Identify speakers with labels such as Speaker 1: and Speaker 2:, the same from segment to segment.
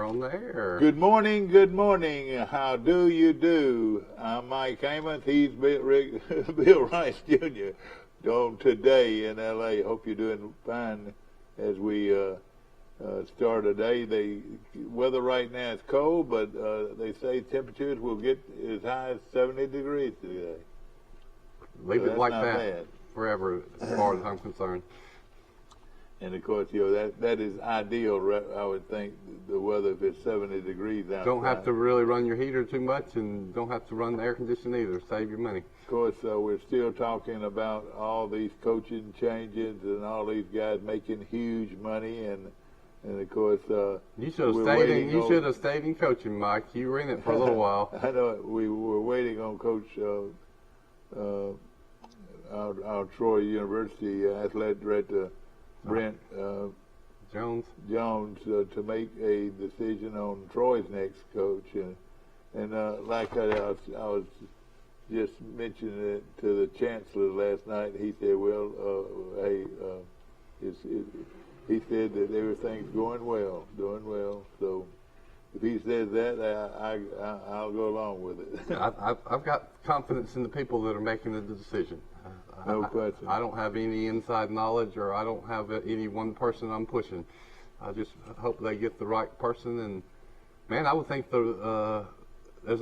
Speaker 1: on the air.
Speaker 2: Good morning, good morning. How do you do? I'm Mike Amos. He's Bill Rice Jr. On today in L.A. Hope you're doing fine as we start today. The weather right now is cold, but they say temperatures will get as high as 70 degrees today.
Speaker 1: Leave it like that
Speaker 2: bad.
Speaker 1: Forever, as far as I'm concerned.
Speaker 2: And of course, that is ideal. I would think the weather if it's 70 degrees outside.
Speaker 1: Don't have to really run your heater too much, and don't have to run the air conditioner either. Save your money.
Speaker 2: Of course, we're still talking about all these coaching changes and all these guys making huge money, and of course,
Speaker 1: you should have stayed in coaching, Mike. You were in it for a little while.
Speaker 2: I know we were waiting on Coach our Troy University athletic director. Brent
Speaker 1: Jones
Speaker 2: to make a decision on Troy's next coach, and like I was just mentioning it to the chancellor last night. He said, "Well, he said that everything's doing well. So if he says that, I'll go along with it."
Speaker 1: I've got confidence in the people that are making the decision.
Speaker 2: No question.
Speaker 1: I don't have any inside knowledge, or I don't have any one person I'm pushing. I just hope they get the right person. And man, I would think there's a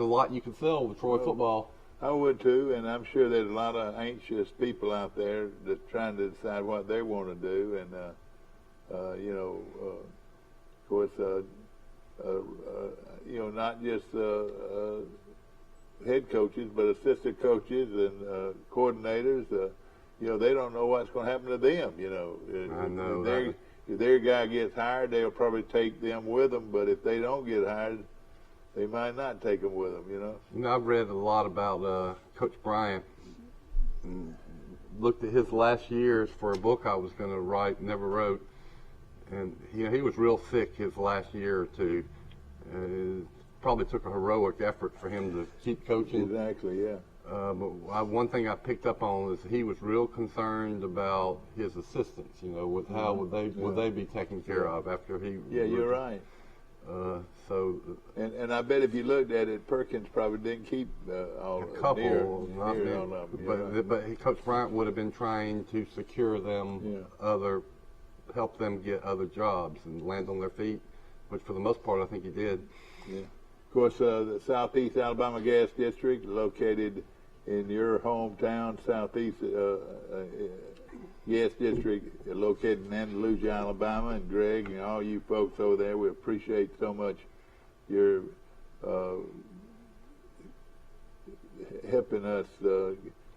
Speaker 1: lot you could sell with Troy football.
Speaker 2: I would too, and I'm sure there's a lot of anxious people out there that's trying to decide what they want to do. And of course, not just head coaches, but assistant coaches and coordinators. They don't know what's going to happen to them.
Speaker 1: I know
Speaker 2: if their guy gets hired, they'll probably take them with them. But if they don't get hired, they might not take them with them.
Speaker 1: I've read a lot about Coach Bryant. And looked at his last years for a book I was going to write, never wrote. And he was real sick his last year or two. Probably took a heroic effort for him to keep coaching.
Speaker 2: Exactly, yeah.
Speaker 1: But one thing I picked up on is he was real concerned about his assistants. With how would they be taken care of after he?
Speaker 2: Yeah, you're right. And I bet if you looked at it, Perkins probably didn't keep all
Speaker 1: a couple,
Speaker 2: near all of them.
Speaker 1: But Coach Bryant would have been trying to secure them help them get other jobs and land on their feet, which for the most part I think he did.
Speaker 2: Yeah. Of course, the Southeast Alabama Gas District, located in your hometown, Southeast Gas District, located in Andalusia, Alabama, and Greg and all you folks over there, we appreciate so much your helping us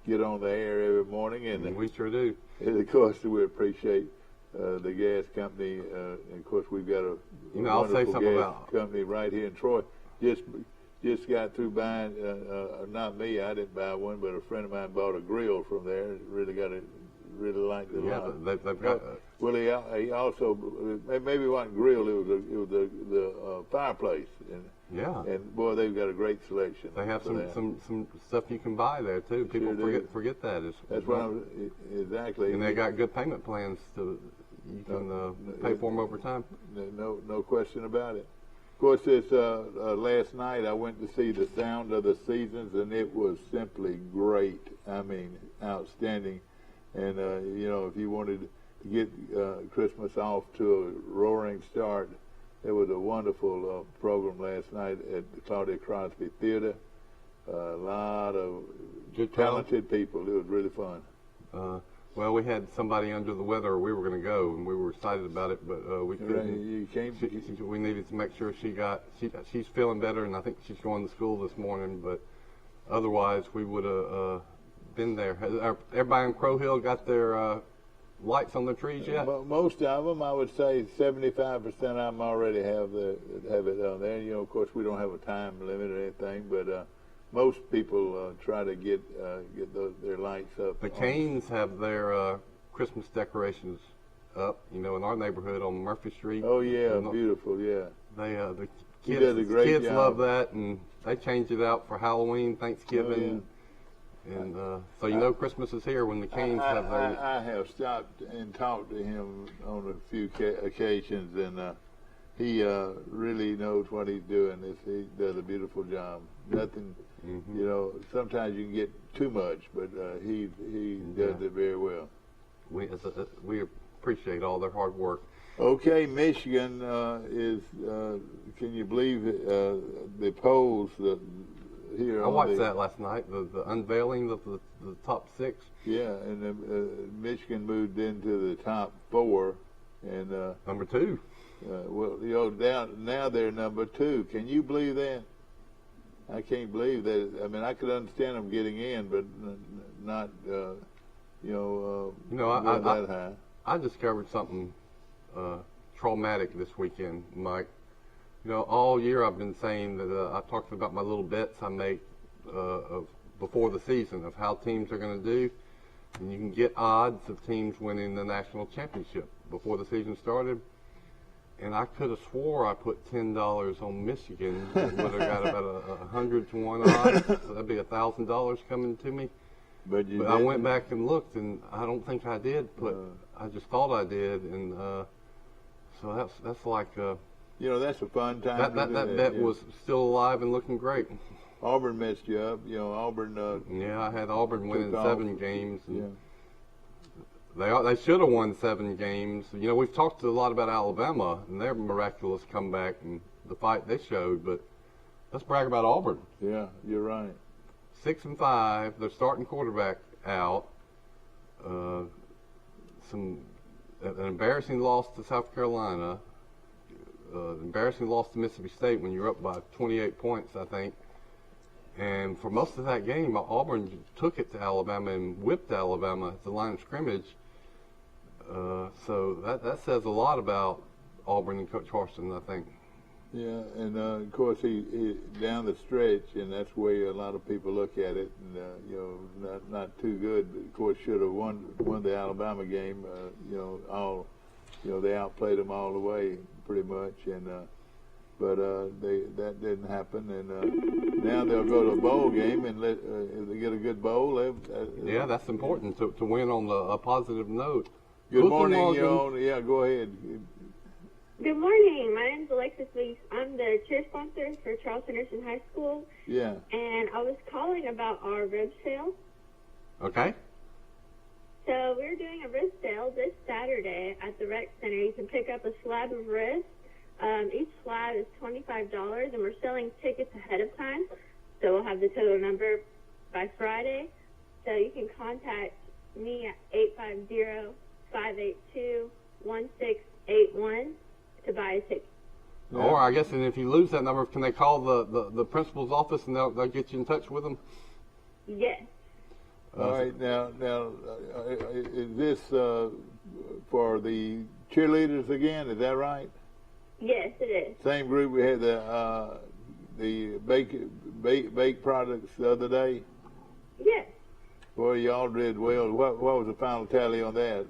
Speaker 2: get on the air every morning. And
Speaker 1: we sure do.
Speaker 2: And of course, we appreciate the gas company, and of course we've got a wonderful gas company right here in Troy. Just got through buying, not me, I didn't buy one, but a friend of mine bought a grill from there. Really liked it a lot.
Speaker 1: Yeah, they've got.
Speaker 2: Well, he also, maybe it wasn't grill, it was the fireplace. And boy, they've got a great selection.
Speaker 1: They have some stuff you can buy there too. People forget that.
Speaker 2: That's what exactly.
Speaker 1: And they got good payment plans you can pay for them over time.
Speaker 2: No question about it. Of course, it's last night I went to see The Sound of the Seasons, and it was simply great. I mean, outstanding. And if you wanted to get Christmas off to a roaring start, it was a wonderful program last night at the Claudia Crosby Theater. A lot of
Speaker 1: good
Speaker 2: talented people. It was really fun.
Speaker 1: Well, we had somebody under the weather, or we were going to go, and we were excited about it, but we couldn't. We needed to make sure she's feeling better, and I think she's going to school this morning. But otherwise, we would have been there. Has everybody on Crow Hill got their lights on their trees yet?
Speaker 2: Most of them, I would say 75% of them already have it on there. Of course, we don't have a time limit or anything, but most people try to get their lights up.
Speaker 1: The Canes have their Christmas decorations up, in our neighborhood on Murphy Street.
Speaker 2: Oh yeah, beautiful, yeah.
Speaker 1: The kids love that, and they change it out for Halloween, Thanksgiving.
Speaker 2: Oh, yeah.
Speaker 1: And so Christmas is here when the Canes have their.
Speaker 2: I have stopped and talked to him on a few occasions, and he really knows what he's doing. He does a beautiful job. Nothing, you know, sometimes you can get too much, but he does it very well.
Speaker 1: We appreciate all their hard work.
Speaker 2: Okay, Michigan is, can you believe the polls here?
Speaker 1: I watched that last night, the unveiling of the top 6.
Speaker 2: Yeah, and Michigan moved into the top 4. And
Speaker 1: number 2.
Speaker 2: Well, you know, now they're number 2. Can you believe that? I can't believe that. I mean, I could understand them getting in, but not, that high.
Speaker 1: I discovered something traumatic this weekend, Mike. You know, all year I've been saying that I talked about my little bets I make before the season of how teams are going to do, and you can get odds of teams winning the national championship before the season started. And I could have swore I put $10 on Michigan. Would have got about 100 to 1 odds. So that'd be $1,000 coming to me. But I went back and looked, and I don't think I did. I just thought I did, and so that's like
Speaker 2: you know, that's a fun time.
Speaker 1: That bet was still alive and looking great.
Speaker 2: Auburn messed you up. You know, Auburn.
Speaker 1: Yeah, I had Auburn winning 7 games. And
Speaker 2: yeah.
Speaker 1: They should have won 7 games. You know, we've talked a lot about Alabama and their miraculous comeback and the fight they showed, but let's brag about Auburn.
Speaker 2: Yeah, you're right.
Speaker 1: 6-5. Their starting quarterback out. An embarrassing loss to South Carolina. Embarrassing loss to Mississippi State when you're up by 28 points, I think. And for most of that game, Auburn took it to Alabama and whipped Alabama at the line of scrimmage. So that says a lot about Auburn and Coach Harsin, I think.
Speaker 2: Yeah, and of course he down the stretch, and that's the way a lot of people look at it. And you know, not too good. But of course, should have won the Alabama game. They outplayed them all the way pretty much, and but that didn't happen. And now they'll go to a bowl game, and if they get a good bowl.
Speaker 1: Yeah, that's important to win on a positive note.
Speaker 2: Good morning, yeah, go ahead.
Speaker 3: Good morning. My name is Alexis Weeks. I'm the cheer sponsor for Charles Henderson High School.
Speaker 2: Yeah.
Speaker 3: And I was calling about our rib sale.
Speaker 1: Okay.
Speaker 3: So we're doing a rib sale this Saturday at the rec center. You can pick up a slab of ribs. Each slab is $25, and we're selling tickets ahead of time. So we'll have the total number by Friday. So you can contact me at 850-582-1681 to buy a ticket.
Speaker 1: Yeah. Or I guess, and if you lose that number, can they call the principal's office and they'll get you in touch with them?
Speaker 3: Yes.
Speaker 2: All right. Now, is this for the cheerleaders again? Is that right?
Speaker 3: Yes, it is.
Speaker 2: Same group we had the bake products the other day.
Speaker 3: Yes.
Speaker 2: Well, y'all did well. What was the final tally on that?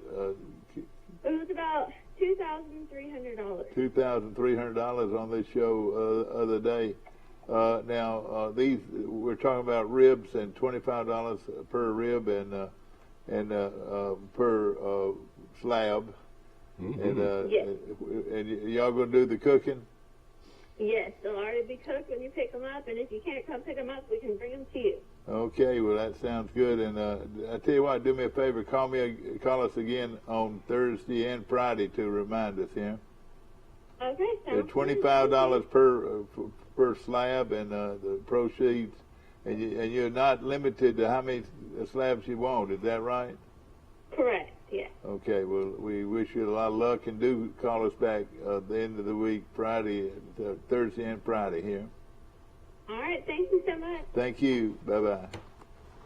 Speaker 3: It was about $2,300.
Speaker 2: $2,300 on this show other day. Now these we're talking about ribs and $25 per rib and per slab.
Speaker 1: Mm-hmm.
Speaker 3: Yes.
Speaker 2: And y'all gonna do the cooking?
Speaker 3: Yes, they'll already be cooked when you pick them up, and if you can't come pick them up, we can bring them to you.
Speaker 2: Okay, well that sounds good. And I tell you what, do me a favor, call us again on Thursday and Friday to remind us. Yeah.
Speaker 3: Okay. Sounds
Speaker 2: $25 per slab, and the proceeds, and you're not limited to how many slabs you want. Is that right?
Speaker 3: Correct. Yes.
Speaker 2: Okay. Well, we wish you a lot of luck, and do call us back at the end of the week, Thursday and Friday here.
Speaker 3: All right. Thank you so much.
Speaker 2: Thank you. Bye-bye.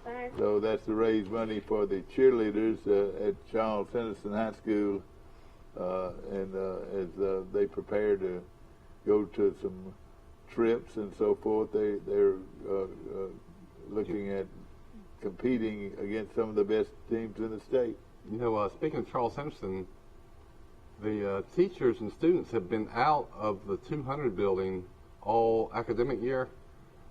Speaker 3: Bye.
Speaker 2: So that's to raise money for the cheerleaders at Charles Henderson High School, and as they prepare to go to some trips and so forth, they're looking at competing against some of the best teams in the state.
Speaker 1: You know, speaking of Charles Henderson, the teachers and students have been out of the 200 building all academic year.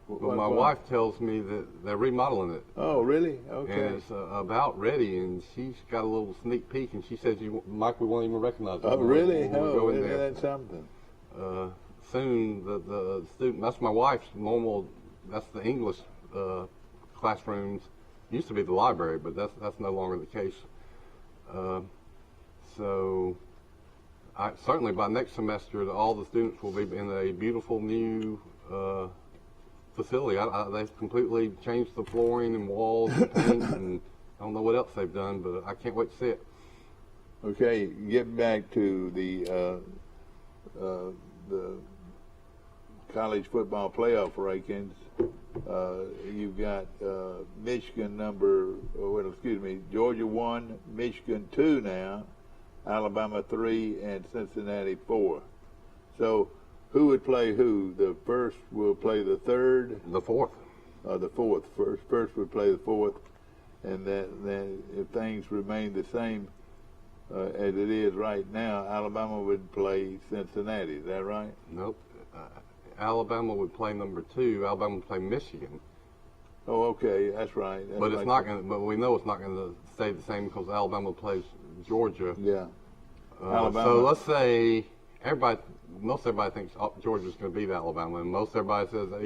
Speaker 1: But my wife tells me that they're remodeling it.
Speaker 2: Oh, really? Okay.
Speaker 1: And it's about ready, and she's got a little sneak peek, and she says, Mike, we won't even recognize it.
Speaker 2: Oh, really?
Speaker 1: We'll go in there.
Speaker 2: That's something.
Speaker 1: soon the student, that's my wife's normal, that's the English classrooms, used to be the library, but that's no longer the case. So certainly by next semester, all the students will be in a beautiful new facility. They've completely changed the flooring and walls and paint, and I don't know what else they've done, but I can't wait to see it.
Speaker 2: Okay, getting back to the college football playoff rankings, you've got Michigan Georgia 1, Michigan 2 now, Alabama 3, and Cincinnati 4. So who would play who? The first will play the third?
Speaker 1: The fourth.
Speaker 2: The fourth. First would play the fourth, and then if things remain the same as it is right now, Alabama would play Cincinnati. Is that right?
Speaker 1: Nope. Alabama would play number 2. Alabama would play Michigan.
Speaker 2: Oh, okay, that's right. That's
Speaker 1: but it's not going. But we know it's not going to stay the same because Alabama plays Georgia.
Speaker 2: Yeah.
Speaker 1: Alabama. So let's say most everybody thinks Georgia's going to beat Alabama, and most everybody says that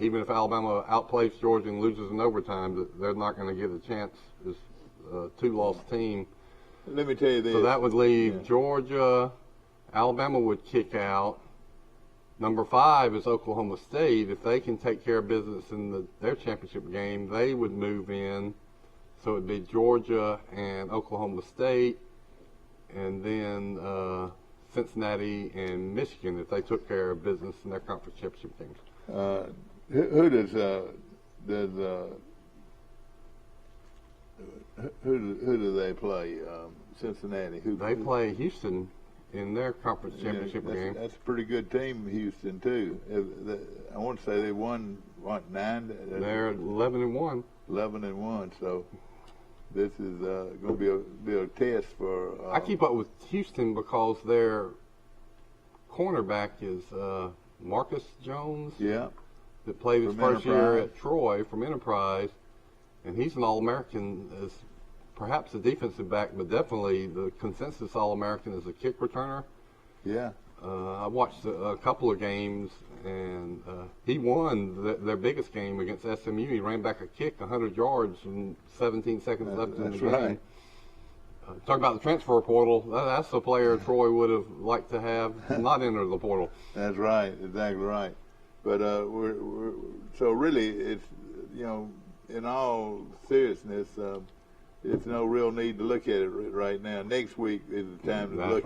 Speaker 1: even if Alabama outplays Georgia and loses in overtime, that they're not going to get a chance as a 2-loss team.
Speaker 2: Let me tell you this.
Speaker 1: So that would leave Georgia. Alabama would kick out. Number 5 is Oklahoma State. If they can take care of business in their championship game, they would move in. So it would be Georgia and Oklahoma State, and then Cincinnati and Michigan if they took care of business in their conference championship games.
Speaker 2: Who do they play? Cincinnati.
Speaker 1: They play Houston in their conference championship game.
Speaker 2: That's a pretty good team, Houston, too. I want to say they won, 9?
Speaker 1: They're 11-1.
Speaker 2: 11-1, so this is going to be a test for...
Speaker 1: I keep up with Houston because their cornerback is Marcus Jones.
Speaker 2: Yeah.
Speaker 1: That played his first year at Troy from Enterprise, and he's an All-American as perhaps a defensive back, but definitely the consensus All-American as a kick returner.
Speaker 2: Yeah.
Speaker 1: I watched a couple of games, and he won their biggest game against SMU. He ran back a kick 100 yards and 17 seconds left in the game.
Speaker 2: Right.
Speaker 1: Talk about the transfer portal. That's a player Troy would have liked to have not enter the portal.
Speaker 2: That's right. Exactly right. But so really, it's, in all seriousness, there's no real need to look at it right now. Next week is the time to look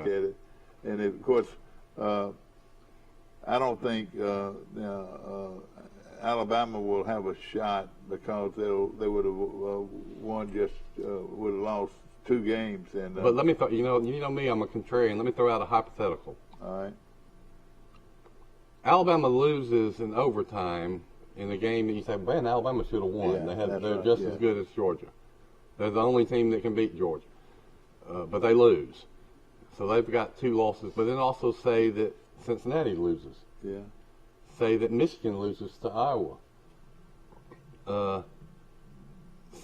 Speaker 2: at it. And of course, I don't think Alabama will have a shot because they would have would have lost 2 games. And
Speaker 1: but let me you know me, I'm a contrarian. Let me throw out a hypothetical.
Speaker 2: All right.
Speaker 1: Alabama loses in overtime in a game that you say, man, Alabama should have won.
Speaker 2: Yeah,
Speaker 1: they're just as good as Georgia. They're the only team that can beat Georgia, but they lose. So they've got 2 losses. But then also say that Cincinnati loses.
Speaker 2: Yeah.
Speaker 1: Say that Michigan loses to Iowa.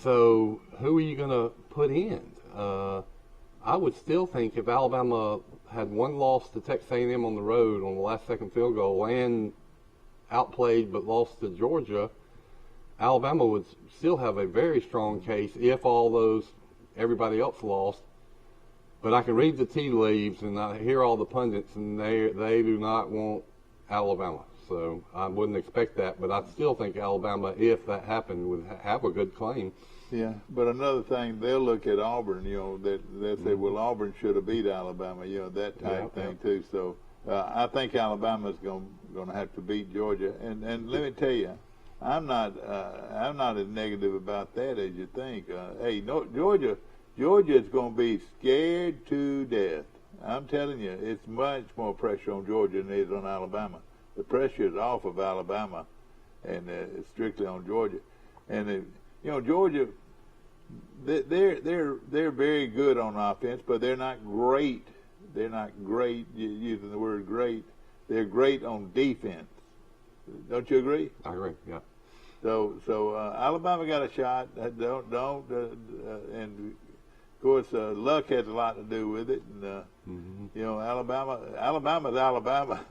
Speaker 1: So who are you going to put in? I would still think if Alabama had 1 loss to Texas A&M on the road on the last-second field goal and outplayed but lost to Georgia, Alabama would still have a very strong case if everybody else lost. But I can read the tea leaves and I hear all the pundits, and they do not want Alabama. So I wouldn't expect that, but I still think Alabama, if that happened, would have a good claim.
Speaker 2: Yeah, but another thing, they'll look at Auburn, they'll say, well, Auburn should have beat Alabama, that type thing too. So I think Alabama's going to have to beat Georgia. And let me tell you, I'm not as negative about that as you think. Georgia is going to be scared to death. I'm telling you, it's much more pressure on Georgia than it is on Alabama. The pressure is off of Alabama, and it's strictly on Georgia. And Georgia, they're very good on offense, but they're not great. They're not great, using the word great. They're great on defense. Don't you agree?
Speaker 1: I agree. Yeah.
Speaker 2: So Alabama got a shot. And Of course, luck has a lot to do with it, and you know, Alabama's Alabama.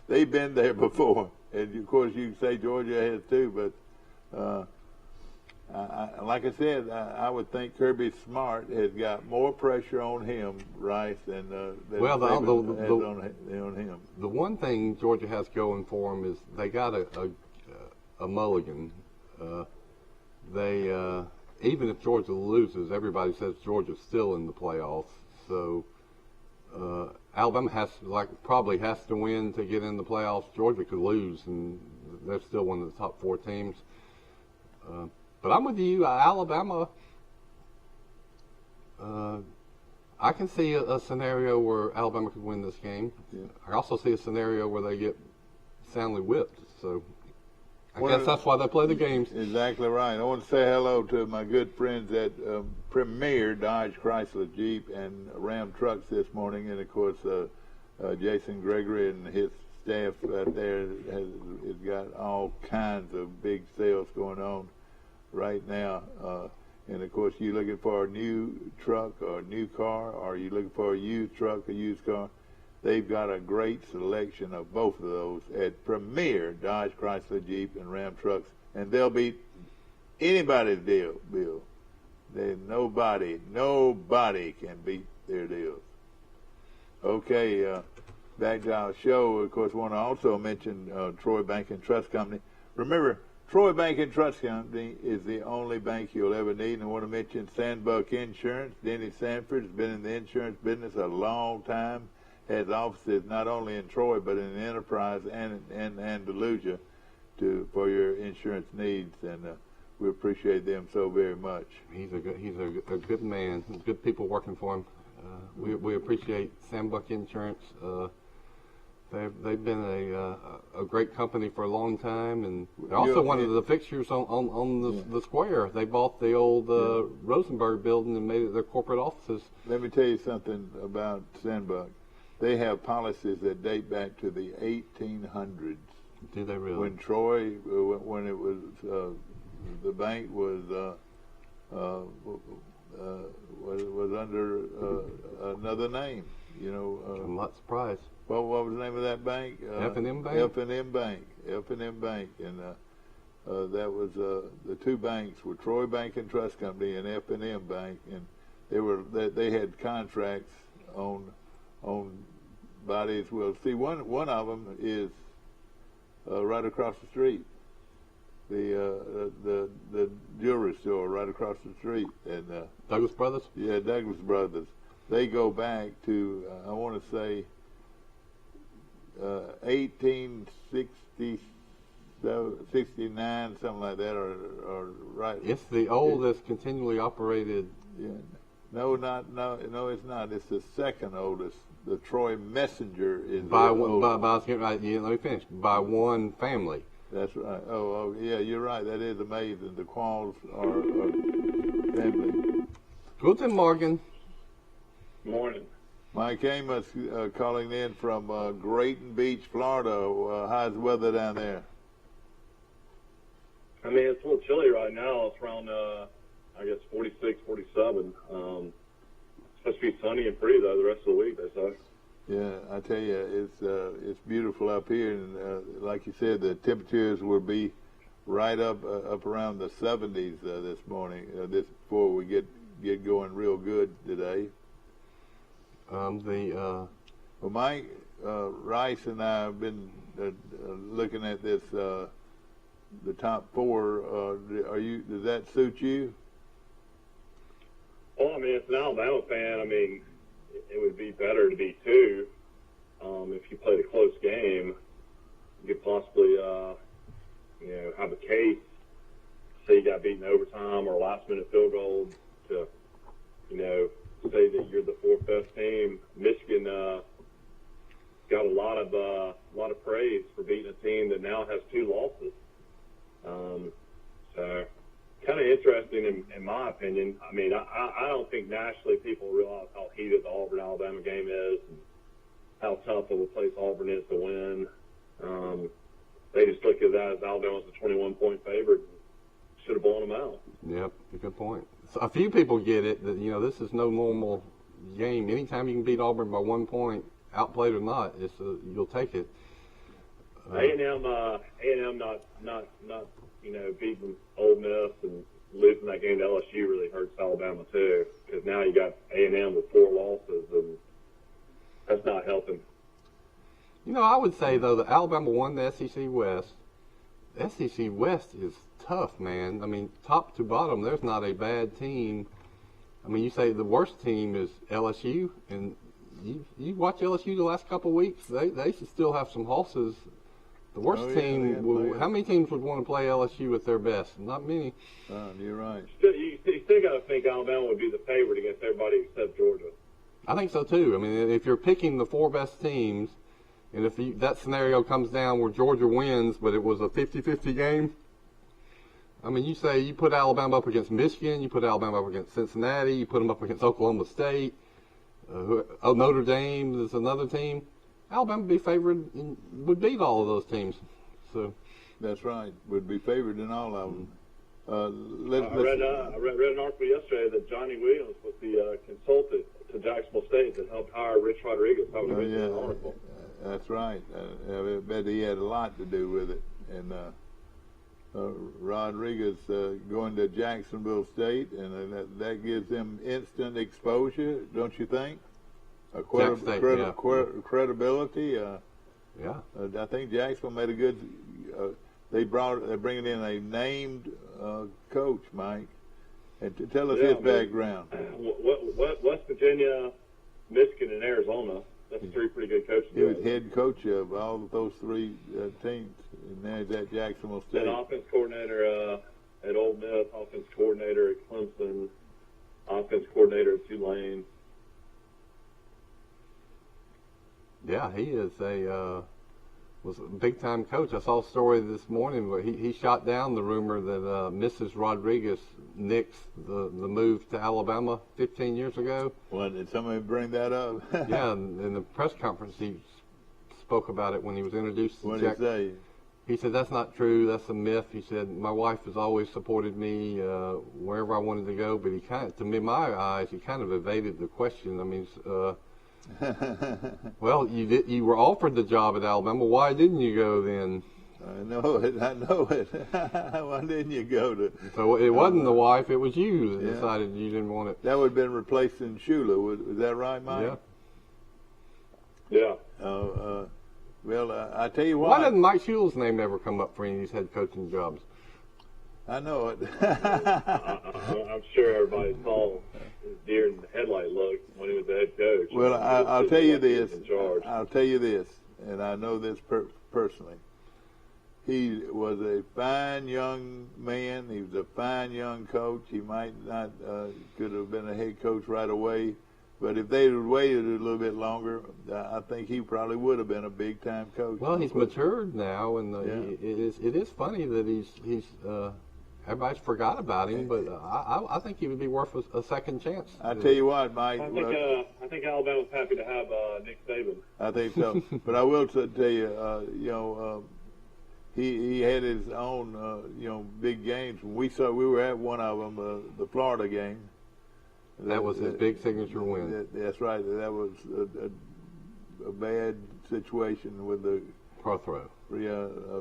Speaker 2: They've been there before, and of course you can say Georgia has too. But like I said, I would think Kirby Smart has got more pressure on him, Rice, than on him.
Speaker 1: The one thing Georgia has going for them is they got a mulligan. Even if Georgia loses, everybody says Georgia's still in the playoffs. So Alabama probably has to win to get in the playoffs. Georgia could lose, and they're still one of the top 4 teams. But I'm with you, Alabama. I can see a scenario where Alabama could win this game.
Speaker 2: Yeah.
Speaker 1: I also see a scenario where they get soundly whipped. So I guess that's why they play the games.
Speaker 2: Exactly right. I want to say hello to my good friends at Premier Dodge Chrysler Jeep and Ram Trucks this morning, and of course Jason Gregory and his staff out there has got all kinds of big sales going on right now. And of course, you're looking for a new truck or a new car, or you're looking for a used truck, a used car. They've got a great selection of both of those at Premier Dodge Chrysler Jeep and Ram Trucks, and they'll beat anybody's deal, Bill. Nobody can beat their deals. Okay, back to our show. Of course, want to also mention Troy Bank and Trust Company. Remember, Troy Bank and Trust Company is the only bank you'll ever need. And I want to mention Sandbuck Insurance. Denny Sanford has been in the insurance business a long time. Has offices not only in Troy but in Enterprise and Andalusia for your insurance needs, and we appreciate them so very much.
Speaker 1: He's a good man. Good people working for him. We appreciate Sandbuck Insurance. They've been a great company for a long time, and they're also one of the fixtures on the square. They bought the old Rosenberg building and made it their corporate offices.
Speaker 2: Let me tell you something about Sandbuck. They have policies that date back to the 1800s.
Speaker 1: Do they really?
Speaker 2: When Troy, when it was, the bank was under another name, you know.
Speaker 1: I'm not surprised.
Speaker 2: Well, what was the name of that bank?
Speaker 1: F&M Bank.
Speaker 2: F&M Bank. F&M Bank, and that was the two banks were Troy Bank and Trust Company and F&M Bank, and they had contracts on bodies. Well, see, one of them is right across the street. The jewelry store right across the street, and
Speaker 1: Douglas Brothers.
Speaker 2: Yeah, Douglas Brothers. They go back to I want to say 1860. 69, something like that, or right.
Speaker 1: It's the oldest continually operated.
Speaker 2: Yeah. No, it's not. It's the second oldest. The Troy Messenger is
Speaker 1: by let me finish. By one family.
Speaker 2: That's right. Oh, yeah, you're right. That is amazing. The Qualls are family.
Speaker 1: Guten Morgen.
Speaker 4: Morning.
Speaker 2: Mike Amos calling in from Grayton Beach, Florida. How's the weather down there?
Speaker 4: I mean, it's a little chilly right now. It's around, I guess, 46, 47. It's supposed to be sunny and pretty, though, the rest of the week, they say.
Speaker 2: Yeah, I tell you, it's beautiful up here. And like you said, the temperatures will be right up around the 70s this morning, before we get going real good today.
Speaker 1: Well,
Speaker 2: Mike, Rice and I have been looking at this, the top four. Does that suit you?
Speaker 4: Well, I mean, as an Alabama fan, I mean, it would be better to be two. If you played a close game, you could possibly, have a case. Say you got beaten overtime or a last-minute field goal to, say that you're the fourth best team. Michigan got a lot of praise for beating a team that now has two losses. So kind of interesting in my opinion. I mean, I don't think nationally people realize how heated the Auburn-Alabama game is and how tough of a place Auburn is to win. They just look at that as Alabama's a 21-point favorite. Should have blown them out.
Speaker 1: Yep, good point. a few people get it that, you know, this is no normal game. Anytime you can beat Auburn by 1 point, outplayed or not, you'll take it.
Speaker 4: A&M not you know, beating Ole Miss and losing that game to LSU really hurts Alabama too, because now you got A&M with 4 losses, and that's not helping.
Speaker 1: You know, I would say though that Alabama won the SEC West. The SEC West is tough, man. I mean, top to bottom, there's not a bad team. I mean, you say the worst team is LSU, and you watch LSU the last couple of weeks. They should still have some horses. The worst team. How many teams would want to play LSU at their best? Not many.
Speaker 2: You're right.
Speaker 4: You still got to think Alabama would be the favorite against everybody except Georgia.
Speaker 1: I think so too. I mean, if you're picking the 4 best teams, and if that scenario comes down where Georgia wins, but it was a 50-50 game, I mean, you say you put Alabama up against Michigan, you put Alabama up against Cincinnati, you put them up against Oklahoma State, Notre Dame is another team. Alabama would be favored and would beat all of those teams. So
Speaker 2: that's right. Would be favored in all of them.
Speaker 4: I read an article yesterday that Johnny Williams was the consultant to Jacksonville State that helped hire Rich Rodriguez. That was an article.
Speaker 2: That's right. I bet he had a lot to do with it. And Rodriguez going to Jacksonville State, and that gives him instant exposure, don't you think? Credibility. I think Jacksonville made a good. They're bringing in a named coach, Mike, and tell us his background.
Speaker 4: West Virginia, Michigan, and Arizona. That's 3 pretty good coaches.
Speaker 2: He was head coach of all of those 3 teams, and now he's at Jacksonville State.
Speaker 4: And offense coordinator at Ole Miss, offense coordinator at Clemson, offense coordinator at Tulane.
Speaker 1: Yeah, he is was a big-time coach. I saw a story this morning where he shot down the rumor that Mrs. Rodriguez nixed the move to Alabama 15 years ago.
Speaker 2: Well, did somebody bring that up?
Speaker 1: Yeah, in the press conference he spoke about it when he was introduced to Jack.
Speaker 2: What did he say?
Speaker 1: He said, that's not true, that's a myth. He said, my wife has always supported me wherever I wanted to go, but he kind of, to me, my eyes, he kind of evaded the question. I mean, well, you were offered the job at Alabama. Why didn't you go then?
Speaker 2: I know it. Why didn't you go to?
Speaker 1: So it wasn't the wife; it was you that decided you didn't want it.
Speaker 2: That would have been replacing Shula. Was that right, Mike?
Speaker 4: Yeah.
Speaker 2: Well, I tell you what.
Speaker 1: Why doesn't Mike Shula's name ever come up for any of these head coaching jobs?
Speaker 2: I know it.
Speaker 4: I'm sure everybody saw his deer in the headlight look when he was the head coach.
Speaker 2: Well, I'll tell you this. I'll tell you this, and I know this personally. He was a fine young man. He was a fine young coach. He might not could have been a head coach right away, but if they had waited a little bit longer, I think he probably would have been a big-time coach.
Speaker 1: Well, he's matured now, and it is funny that he's everybody's forgot about him, but I think he would be worth a second chance.
Speaker 2: I tell you what, Mike.
Speaker 4: I think Alabama's happy to have Nick Saban.
Speaker 2: I think so, but I will tell you, he had his own, big games. We were at one of them, the Florida game.
Speaker 1: That was his big signature win.
Speaker 2: That's right. That was a bad situation with the
Speaker 1: pro throw.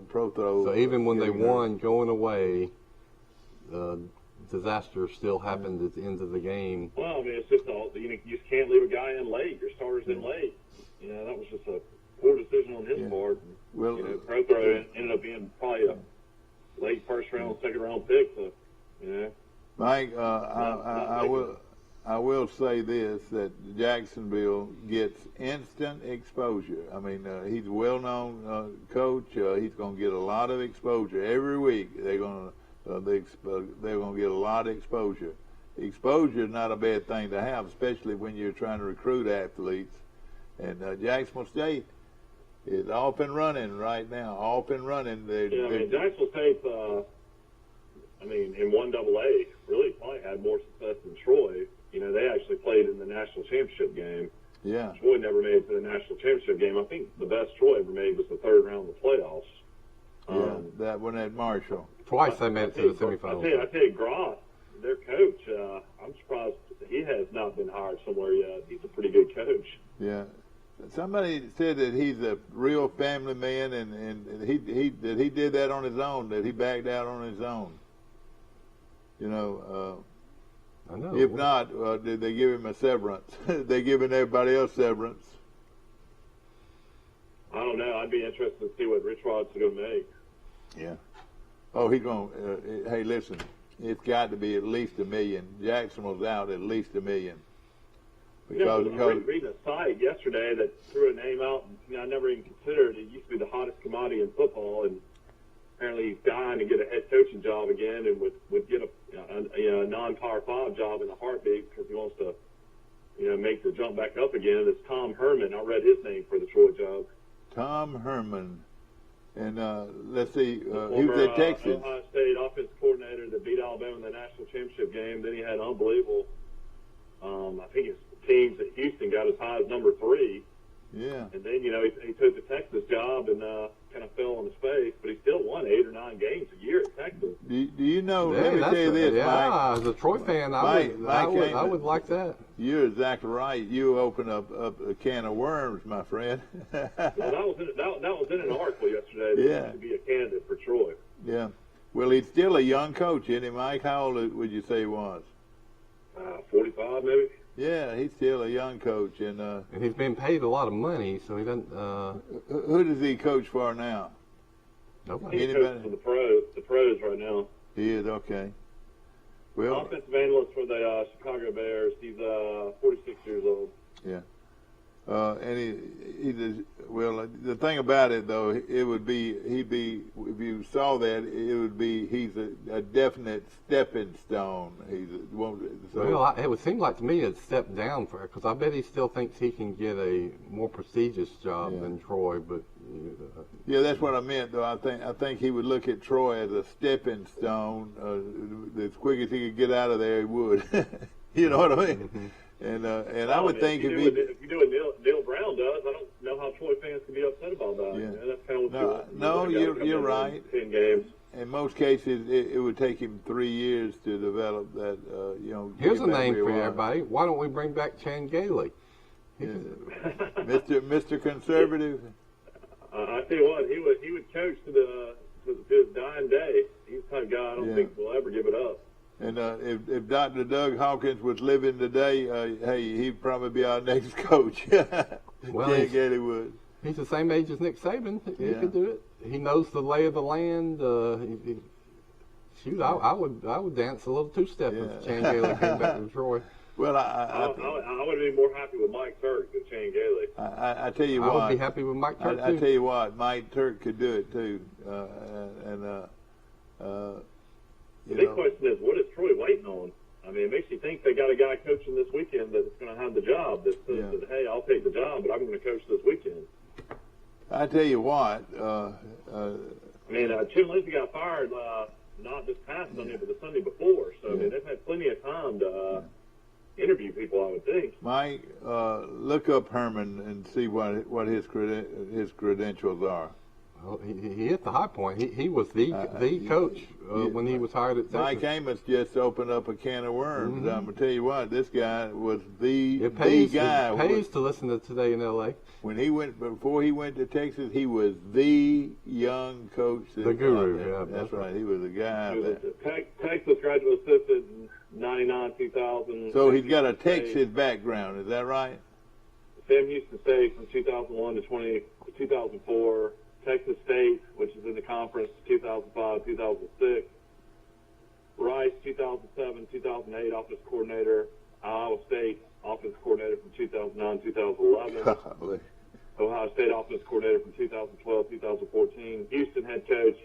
Speaker 2: Pro throw.
Speaker 1: So even when they won going away, disaster still happened at the end of the game.
Speaker 4: Well, I mean, it's just you just can't leave a guy in late. Your starter's in late. That was just a poor decision on his part.
Speaker 2: Well,
Speaker 4: pro throw ended up being probably a late first round, second round pick. So,
Speaker 2: Mike, I will say this, that Jacksonville gets instant exposure. I mean, he's a well-known coach. He's going to get a lot of exposure every week. They're going to get a lot of exposure. Exposure is not a bad thing to have, especially when you're trying to recruit athletes. And Jacksonville State is off and running right now. Off and running.
Speaker 4: Jacksonville State, in 1AA, really probably had more success than Troy. They actually played in the national championship game.
Speaker 2: Yeah.
Speaker 4: Troy never made it to the national championship game. I think the best Troy ever made was the third round of the playoffs.
Speaker 2: That one at Marshall.
Speaker 1: Twice they made it to the semifinals.
Speaker 4: I tell you, Groff, their coach, I'm surprised he has not been hired somewhere yet. He's a pretty good coach.
Speaker 2: Yeah. Somebody said that he's a real family man, and he did that on his own, that he backed out on his own. You know,
Speaker 1: I know.
Speaker 2: If not, did they give him a severance? They giving everybody else severance.
Speaker 4: I don't know. I'd be interested to see what Rich Rod's going to make.
Speaker 2: Yeah. Oh, he's going to, hey, listen, it's got to be at least $1 million. Jacksonville's out at least $1 million.
Speaker 4: Because, I was reading a site yesterday that threw a name out, and I never even considered it. It used to be the hottest commodity in football, and apparently he's dying to get a head coaching job again, and would get a non-Power 5 job in a heartbeat because he wants to, make the jump back up again. It's Tom Herman. I read his name for the Troy job.
Speaker 2: Tom Herman. And let's see, he
Speaker 4: former,
Speaker 2: was at Texas.
Speaker 4: Ohio State offensive coordinator that beat Alabama in the national championship game. Then he had unbelievable, I think his teams at Houston got as high as number 3.
Speaker 2: Yeah.
Speaker 4: And then, he took the Texas job and kind of fell on his face, but he still won 8 or 9 games a year at Texas.
Speaker 2: Do you know,
Speaker 1: Yeah,
Speaker 2: let me tell you this, Mike.
Speaker 1: As a Troy fan, I would like that.
Speaker 2: You're exactly right. You open up a can of worms, my friend.
Speaker 4: Well, that was in an article yesterday that
Speaker 2: Yeah.
Speaker 4: to be a candidate for Troy.
Speaker 2: Yeah. Well, he's still a young coach, isn't he, Mike? How old would you say he was?
Speaker 4: 45 maybe.
Speaker 2: Yeah, he's still a young coach, and
Speaker 1: he's been paid a lot of money, so he doesn't.
Speaker 2: Who does he coach for now?
Speaker 1: Nobody.
Speaker 4: He's coaching for the pros right now.
Speaker 2: He is, okay. Well,
Speaker 4: Offensive analyst for the Chicago Bears. He's 46 years old.
Speaker 2: Yeah. And well, the thing about it though, he'd be if you saw that, it would be he's a definite stepping stone.
Speaker 1: Well, it would seem like to me it's step down for, because I bet he still thinks he can get a more prestigious job than Troy. But
Speaker 2: yeah, that's what I meant though. I think he would look at Troy as a stepping stone. As quick as he could get out of there, he would. You know what I mean?
Speaker 1: Mm-hmm.
Speaker 2: And I would think
Speaker 4: if you do what Neil Brown does, I don't know how Troy fans can be upset about that.
Speaker 2: Yeah.
Speaker 4: That's kind of what
Speaker 2: you're right.
Speaker 4: 10 games.
Speaker 2: In most cases, it would take him 3 years to develop that.
Speaker 1: Here's a name for everybody. Why don't we bring back Chan Gailey?
Speaker 2: Yeah. Mr. Conservative.
Speaker 4: I tell you what, he would coach to his dying day. He's the type of guy I don't think will ever give it up.
Speaker 2: And if Dr. Doug Hawkins was living today, hey, he'd probably be our next coach.
Speaker 1: Well,
Speaker 2: Chan Gailey would.
Speaker 1: He's the same age as Nick Saban. He could do it. He knows the lay of the land. Shoot, I would dance a little two-step if Chan Gailey came back to Troy.
Speaker 4: Well, I would be more happy with Mike Turk than Chan Gailey.
Speaker 2: I tell you what.
Speaker 1: I would be happy with Mike Turk, too.
Speaker 2: I tell you what, Mike Turk could do it, too.
Speaker 4: The big question is, what is Troy waiting on? I mean, it makes you think they got a guy coaching this weekend that's going to have the job that says, hey, I'll take the job, but I'm going to coach this weekend.
Speaker 2: I tell you what.
Speaker 4: Tim Lindsey got fired not this past Sunday, but the Sunday before. So, I mean, they've had plenty of time to interview people, I would think.
Speaker 2: Mike, look up Herman and see what his credentials are.
Speaker 1: Well, he hit the high point. He was the coach when he was hired at Texas.
Speaker 2: Mike Amos just opened up a can of worms.
Speaker 1: Mm-hmm.
Speaker 2: I'm going to tell you what, this guy was the guy.
Speaker 1: It pays to listen to Today in L.A.
Speaker 2: Before he went to Texas, he was the young coach.
Speaker 1: The guru,
Speaker 2: That's right. He was the guy.
Speaker 4: He was a Texas graduate assistant in 99, 2000.
Speaker 2: So he's got a Texas background. Is that right?
Speaker 4: Sam Houston State from 2001 to 2004. Texas State, which is in the conference, 2005, 2006. Rice, 2007, 2008, offensive coordinator. Iowa State, offensive coordinator from 2009, 2011. Ohio State, offensive coordinator from 2012, 2014. Houston head coach,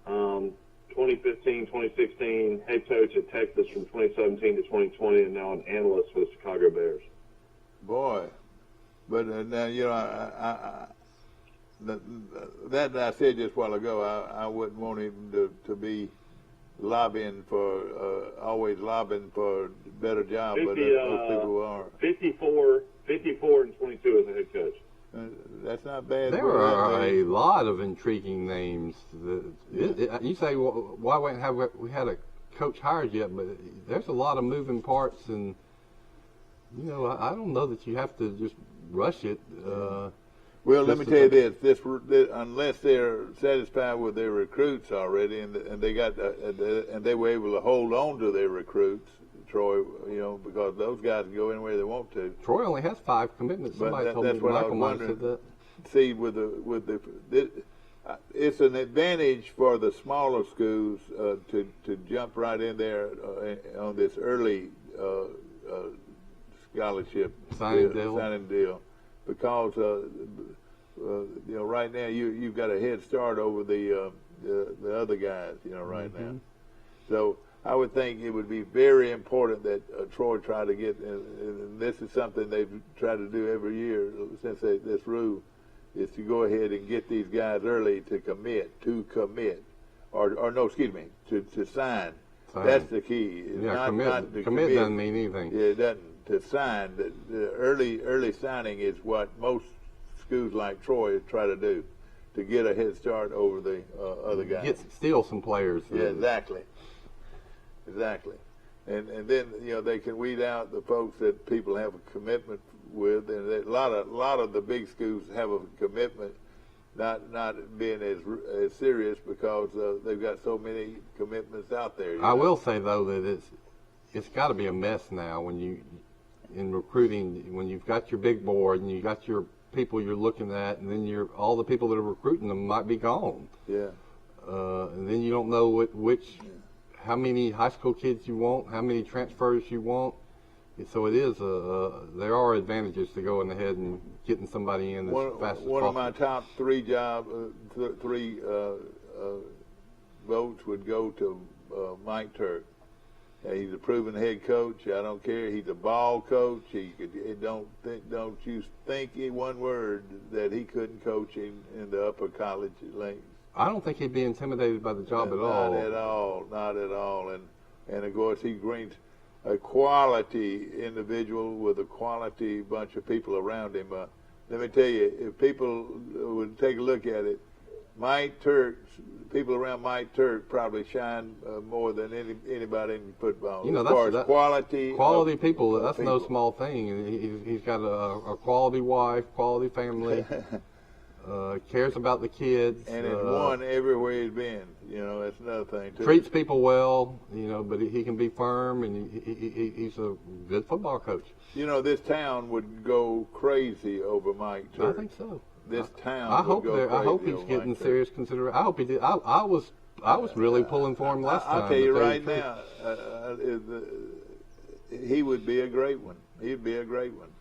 Speaker 4: 2015, 2016. Head coach at Texas from 2017 to 2020, and now an analyst for the Chicago Bears.
Speaker 2: Boy. But now, that I said just a while ago, I wouldn't want him to be always lobbying for a better job, but those people are.
Speaker 4: 54 and 22 as a head coach.
Speaker 2: That's not bad.
Speaker 1: There are a lot of intriguing names. You say, why wouldn't we had a coach hired yet, but there's a lot of moving parts, and I don't know that you have to just rush it.
Speaker 2: Well, let me tell you this, unless they're satisfied with their recruits already, and they got and they were able to hold on to their recruits, Troy, because those guys can go anywhere they want to.
Speaker 1: Troy only has 5 commitments. Somebody told me Michael might have said that.
Speaker 2: See, it's an advantage for the smaller schools to jump right in there on this early scholarship signing deal, because right now you've got a head start over the other guys, right now. So I would think it would be very important that Troy try to get, and this is something they've tried to do every year since this rule, is to go ahead and get these guys early to commit, or no, excuse me, to sign. That's the key. Not to
Speaker 1: commit doesn't mean anything.
Speaker 2: Yeah, it doesn't. To sign, the early signing is what most schools like Troy try to do, to get a head start over the other guys.
Speaker 1: Steal some players.
Speaker 2: Yeah, exactly. And then they can weed out the folks that people have a commitment with, and a lot of the big schools have a commitment, not being as serious because they've got so many commitments out there.
Speaker 1: I will say though that it's got to be a mess now when in recruiting, when you've got your big board and you got your people you're looking at, and then all the people that are recruiting them might be gone.
Speaker 2: Yeah.
Speaker 1: And then you don't know how many high school kids you want, how many transfers you want. So it is there are advantages to going ahead and getting somebody in as fast as possible.
Speaker 2: One of my top 3 votes would go to Mike Turk. He's a proven head coach. I don't care. He's a ball coach. Don't you think one word that he couldn't coach in the upper college lanes.
Speaker 1: I don't think he'd be intimidated by the job at all.
Speaker 2: Not at all. And of course he brings a quality individual with a quality bunch of people around him. Let me tell you, if people would take a look at it, people around Mike Turk probably shine more than anybody in football. As far as
Speaker 1: quality people, that's no small thing. He's got a quality wife, quality family, cares about the kids.
Speaker 2: And has won everywhere he's been. That's another thing, too.
Speaker 1: Treats people well, but he can be firm, and he's a good football coach.
Speaker 2: This town would go crazy over Mike Turk.
Speaker 1: I think so.
Speaker 2: This town.
Speaker 1: I hope he's getting serious consideration. I hope he did. I was really pulling for him last time.
Speaker 2: I'll tell you right now, he would be a great one. He'd be a great one.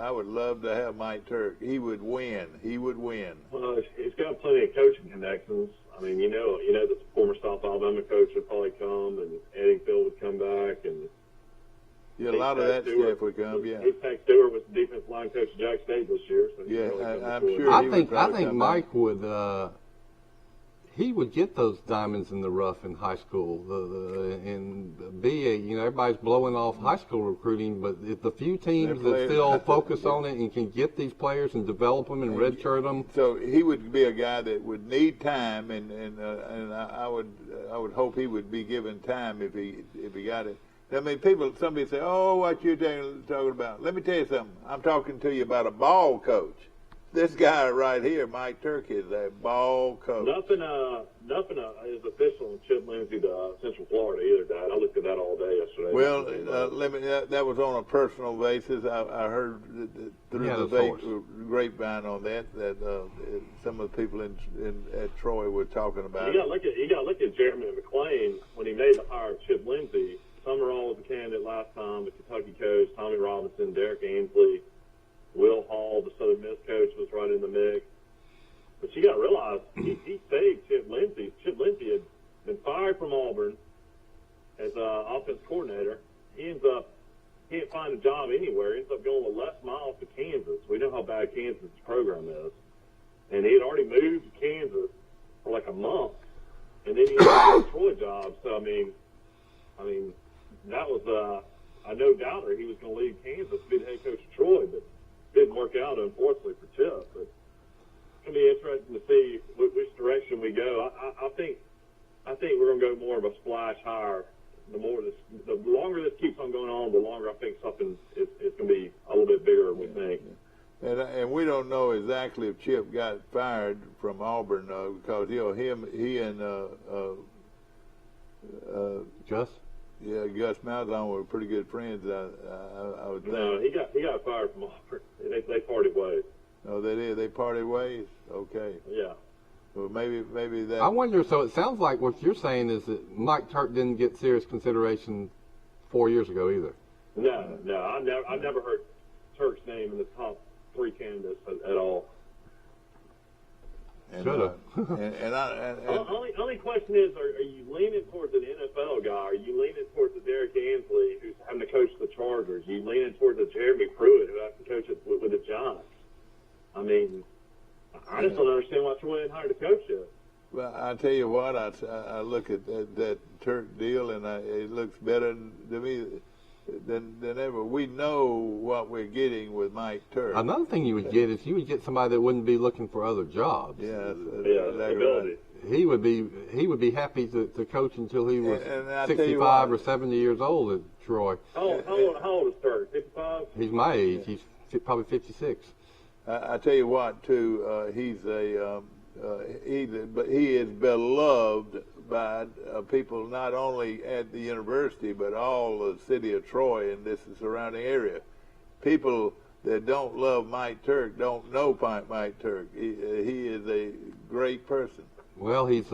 Speaker 2: I would love to have Mike Turk. He would win.
Speaker 4: Well, he's got plenty of coaching connections. I mean, the former South Alabama coach would probably come, and Eddingfield would come back, and
Speaker 2: a lot of that stuff would come. Yeah.
Speaker 4: Pat Stewart was the defensive line coach at Jack State this year. So
Speaker 2: I'm sure.
Speaker 1: I think Mike would. He would get those diamonds in the rough in high school, and be everybody's blowing off high school recruiting, but if the few teams that still focus on it and can get these players and develop them and redshirt them.
Speaker 2: So he would be a guy that would need time, and I would hope he would be given time if he got it. I mean, somebody say, "Oh, what you talking about?" Let me tell you something. I'm talking to you about a ball coach. This guy right here, Mike Turk, is a ball coach.
Speaker 4: Nothing is official in Chip Lindsey to Central Florida either, Dad. I looked at that all day yesterday.
Speaker 2: Well, that was on a personal basis. I heard through the grapevine on that some of the people at Troy were talking about.
Speaker 4: You got to look at Jeremy McClain when he made the hire of Chip Lindsey. Summerall was a candidate last time, the Kentucky coach, Tommy Robinson, Derek Ainsley. Will Hall, the Southern Miss coach, was right in the mix. But you got to realize, he saved Chip Lindsey. Chip Lindsey had been fired from Auburn as offense coordinator. He can't find a job anywhere. He ends up going with Les Miles to Kansas. We know how bad Kansas' program is. And he had already moved to Kansas for like a month. And then he had a Troy job. So, I mean, that was no doubter he was going to leave Kansas to be the head coach of Troy, but didn't work out, unfortunately, for Chip. But it's going to be interesting to see which direction we go. I think I think we're going to go more of a splash hire. The longer this keeps on going on, the longer I think something it's going to be a little bit bigger than we think.
Speaker 2: And we don't know exactly if Chip got fired from Auburn because he and
Speaker 1: Gus.
Speaker 2: Yeah, Gus Malzahn were pretty good friends. I would think.
Speaker 4: No, he got fired from Auburn. They parted ways.
Speaker 2: Oh, they did. They parted ways. Okay.
Speaker 4: Yeah.
Speaker 2: Well, maybe that.
Speaker 1: I wonder. So it sounds like what you're saying is that Mike Turk didn't get serious consideration 4 years ago either.
Speaker 4: No, I've never heard Turk's name in the top 3 candidates at all.
Speaker 1: Should have.
Speaker 4: Only question is, are you leaning towards an NFL guy? Are you leaning towards a Derek Ansley who's having to coach the Chargers? Are you leaning towards a Jeremy Pruitt who has to coach it with the Giants? I mean, I just don't understand why Troy didn't hire the coach yet.
Speaker 2: Well, I tell you what, I look at that Turk deal, and it looks better to me than ever. We know what we're getting with Mike Turk.
Speaker 1: Another thing you would get is you would get somebody that wouldn't be looking for other jobs.
Speaker 2: Yeah,
Speaker 4: ability.
Speaker 1: He would be happy to coach until he was
Speaker 2: and
Speaker 1: 65 or 70 years old at Troy.
Speaker 4: How old is Turk? 55?
Speaker 1: He's my age. He's probably 56.
Speaker 2: I tell you what, too, he's but he is beloved by people not only at the university but all the city of Troy and this surrounding area. People that don't love Mike Turk don't know Mike Turk. He is a great person.
Speaker 1: Well, he's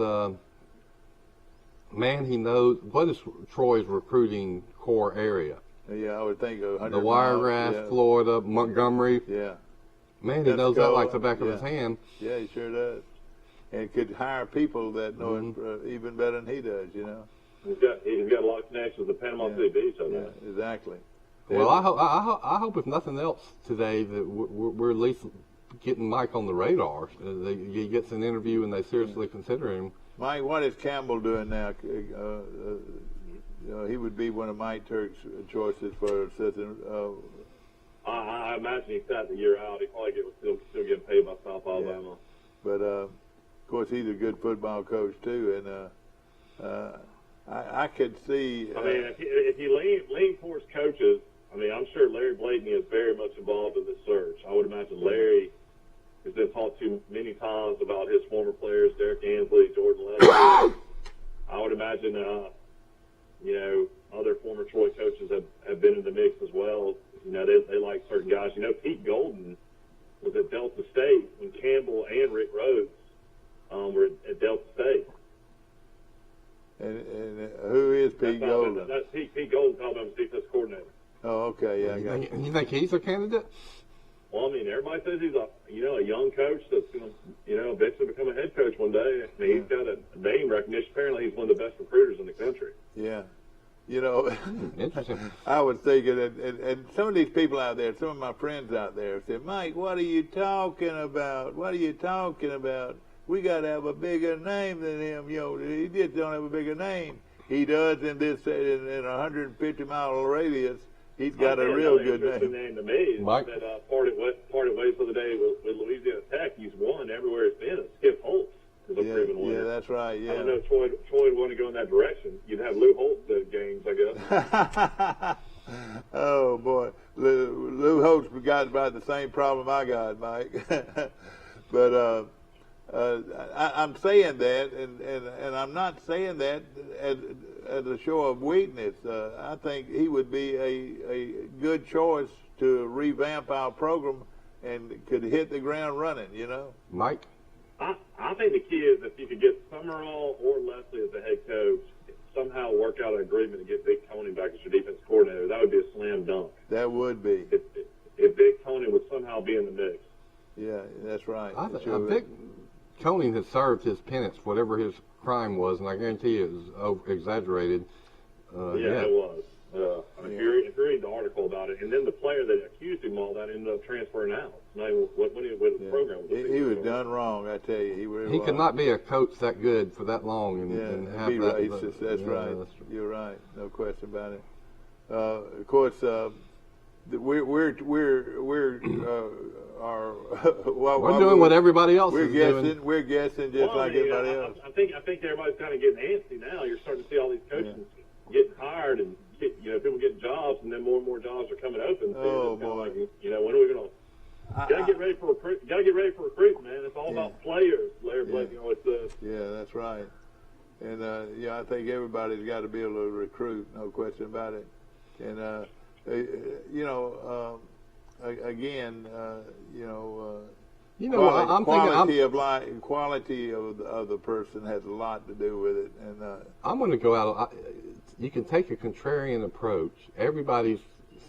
Speaker 1: man. He knows what is Troy's recruiting core area.
Speaker 2: Yeah, I would think of
Speaker 1: the Wiregrass, Florida, Montgomery.
Speaker 2: Yeah.
Speaker 1: Man, he knows that like the back of his hand.
Speaker 2: Yeah, he sure does. And could hire people that know it even better than he does, you know.
Speaker 4: He's got a lot of connections with Panama City Beach, I know.
Speaker 2: Yeah, exactly.
Speaker 1: Well, I hope if nothing else today that we're at least getting Mike on the radar. He gets an interview and they seriously consider him.
Speaker 2: Mike, what is Campbell doing now? He would be one of Mike Turk's choices for assistant.
Speaker 4: I imagine he sat the year out. He probably still getting paid by South Alabama.
Speaker 2: Yeah. But of course, he's a good football coach too, and I could see.
Speaker 4: I mean, if you lean towards coaches, I mean, I'm sure Larry Blakeney is very much involved in this search. I would imagine Larry has been talked to many times about his former players, Derek Ansley, Jordan Levin. I would imagine, other former Troy coaches have been in the mix as well. You know, they like certain guys. You know, Pete Golden was at Delta State when Campbell and Rick Rhodes were at Delta State.
Speaker 2: And who is Pete Golden?
Speaker 4: That's Pete Golden's Alabama's defense coordinator.
Speaker 2: Oh, okay, yeah. I got
Speaker 1: you think he's a candidate?
Speaker 4: Well, I mean, everybody says he's a young coach that's going to, eventually become a head coach one day. I mean, he's got a name recognition. Apparently, he's one of the best recruiters in the country.
Speaker 2: Yeah. You know,
Speaker 1: Interesting.
Speaker 2: I was thinking, and some of these people out there, some of my friends out there said, Mike, what are you talking about? What are you talking about? We got to have a bigger name than him. He just don't have a bigger name. He does in a 150-mile radius. He's got a real good name.
Speaker 4: To me.
Speaker 1: Mike?
Speaker 4: That parted ways for the day with Louisiana Tech. He's won everywhere it's been. Skip Holtz is a proven winner.
Speaker 2: Yeah, that's right. Yeah.
Speaker 4: I don't know if Troy would want to go in that direction. You'd have Lou Holtz at games, I guess.
Speaker 2: Oh, boy. Lou Holtz got about the same problem I got, Mike. But I'm saying that, and I'm not saying that as a show of weakness. I think he would be a good choice to revamp our program and could hit the ground running,
Speaker 1: Mike?
Speaker 4: I think the key is if you could get Summerall or Leslie as the head coach, somehow work out an agreement to get Big Tony back as your defense coordinator, that would be a slam dunk.
Speaker 2: That would be.
Speaker 4: If Big Tony would somehow be in the mix.
Speaker 2: Yeah, that's right.
Speaker 1: I think Tony has served his penance, whatever his crime was, and I guarantee it was exaggerated.
Speaker 4: It was. If you read the article about it, and then the player that accused him of all that ended up transferring out. What the program was.
Speaker 2: He was done wrong, I tell you. He really
Speaker 1: He
Speaker 2: was.
Speaker 1: could not be a coach that good for that long and have
Speaker 2: be
Speaker 1: that.
Speaker 2: Racist. That's right. You're right. No question about it. Of course, we're
Speaker 1: doing what everybody else is
Speaker 2: guessing.
Speaker 1: doing.
Speaker 2: We're guessing just like everybody else.
Speaker 4: I think everybody's kind of getting antsy now. You're starting to see all these coaches getting hired and people getting jobs, and then more and more jobs are coming open. So
Speaker 2: oh
Speaker 4: boy!
Speaker 2: Like,
Speaker 4: when are we going to? Gotta get ready for recruit. Gotta get ready for recruit, man. It's all about players. Larry Blake always says. Yeah,
Speaker 2: that's right. And I think everybody's got to be able to recruit, no question about it. And quality of the person has a lot to do with it. And
Speaker 1: I'm going to go out. You can take a contrarian approach. Everybody's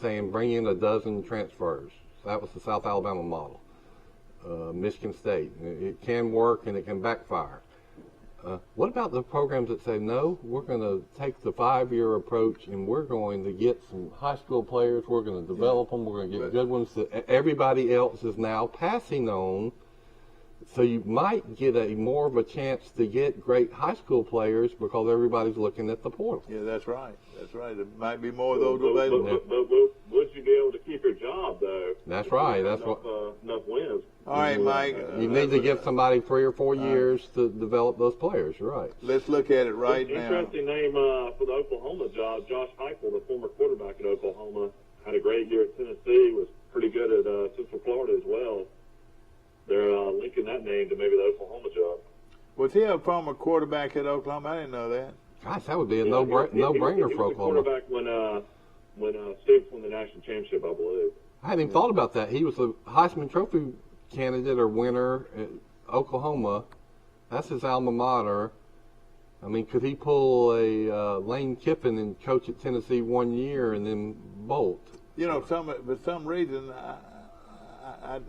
Speaker 1: saying bring in a dozen transfers. That was the South Alabama model. Michigan State. It can work and it can backfire. What about the programs that say, no, we're going to take the 5-year approach and we're going to get some high school players, we're going to develop them, we're going to get good ones that everybody else is now passing on. So you might get more of a chance to get great high school players because everybody's looking at the portal.
Speaker 2: Yeah, that's right. That's right. There might be more of those available.
Speaker 4: But would you be able to keep your job, though?
Speaker 1: That's right. That's
Speaker 4: enough wins.
Speaker 2: All right, Mike.
Speaker 1: You need to give somebody 3 or 4 years to develop those players. You're right.
Speaker 2: Let's look at it right now.
Speaker 4: Interesting name for the Oklahoma job. Josh Heupel, the former quarterback at Oklahoma, had a great year at Tennessee. Was pretty good at Central Florida as well. They're linking that name to maybe the Oklahoma job.
Speaker 2: Was he a former quarterback at Oklahoma? I didn't know that.
Speaker 1: Gosh, that would be a no-brainer for Oklahoma.
Speaker 4: He was a quarterback when Stoops won the national championship, I believe.
Speaker 1: I hadn't even thought about that. He was a Heisman Trophy candidate or winner at Oklahoma. That's his alma mater. I mean, could he pull a Lane Kiffin and coach at Tennessee 1 year and then bolt?
Speaker 2: For some reason,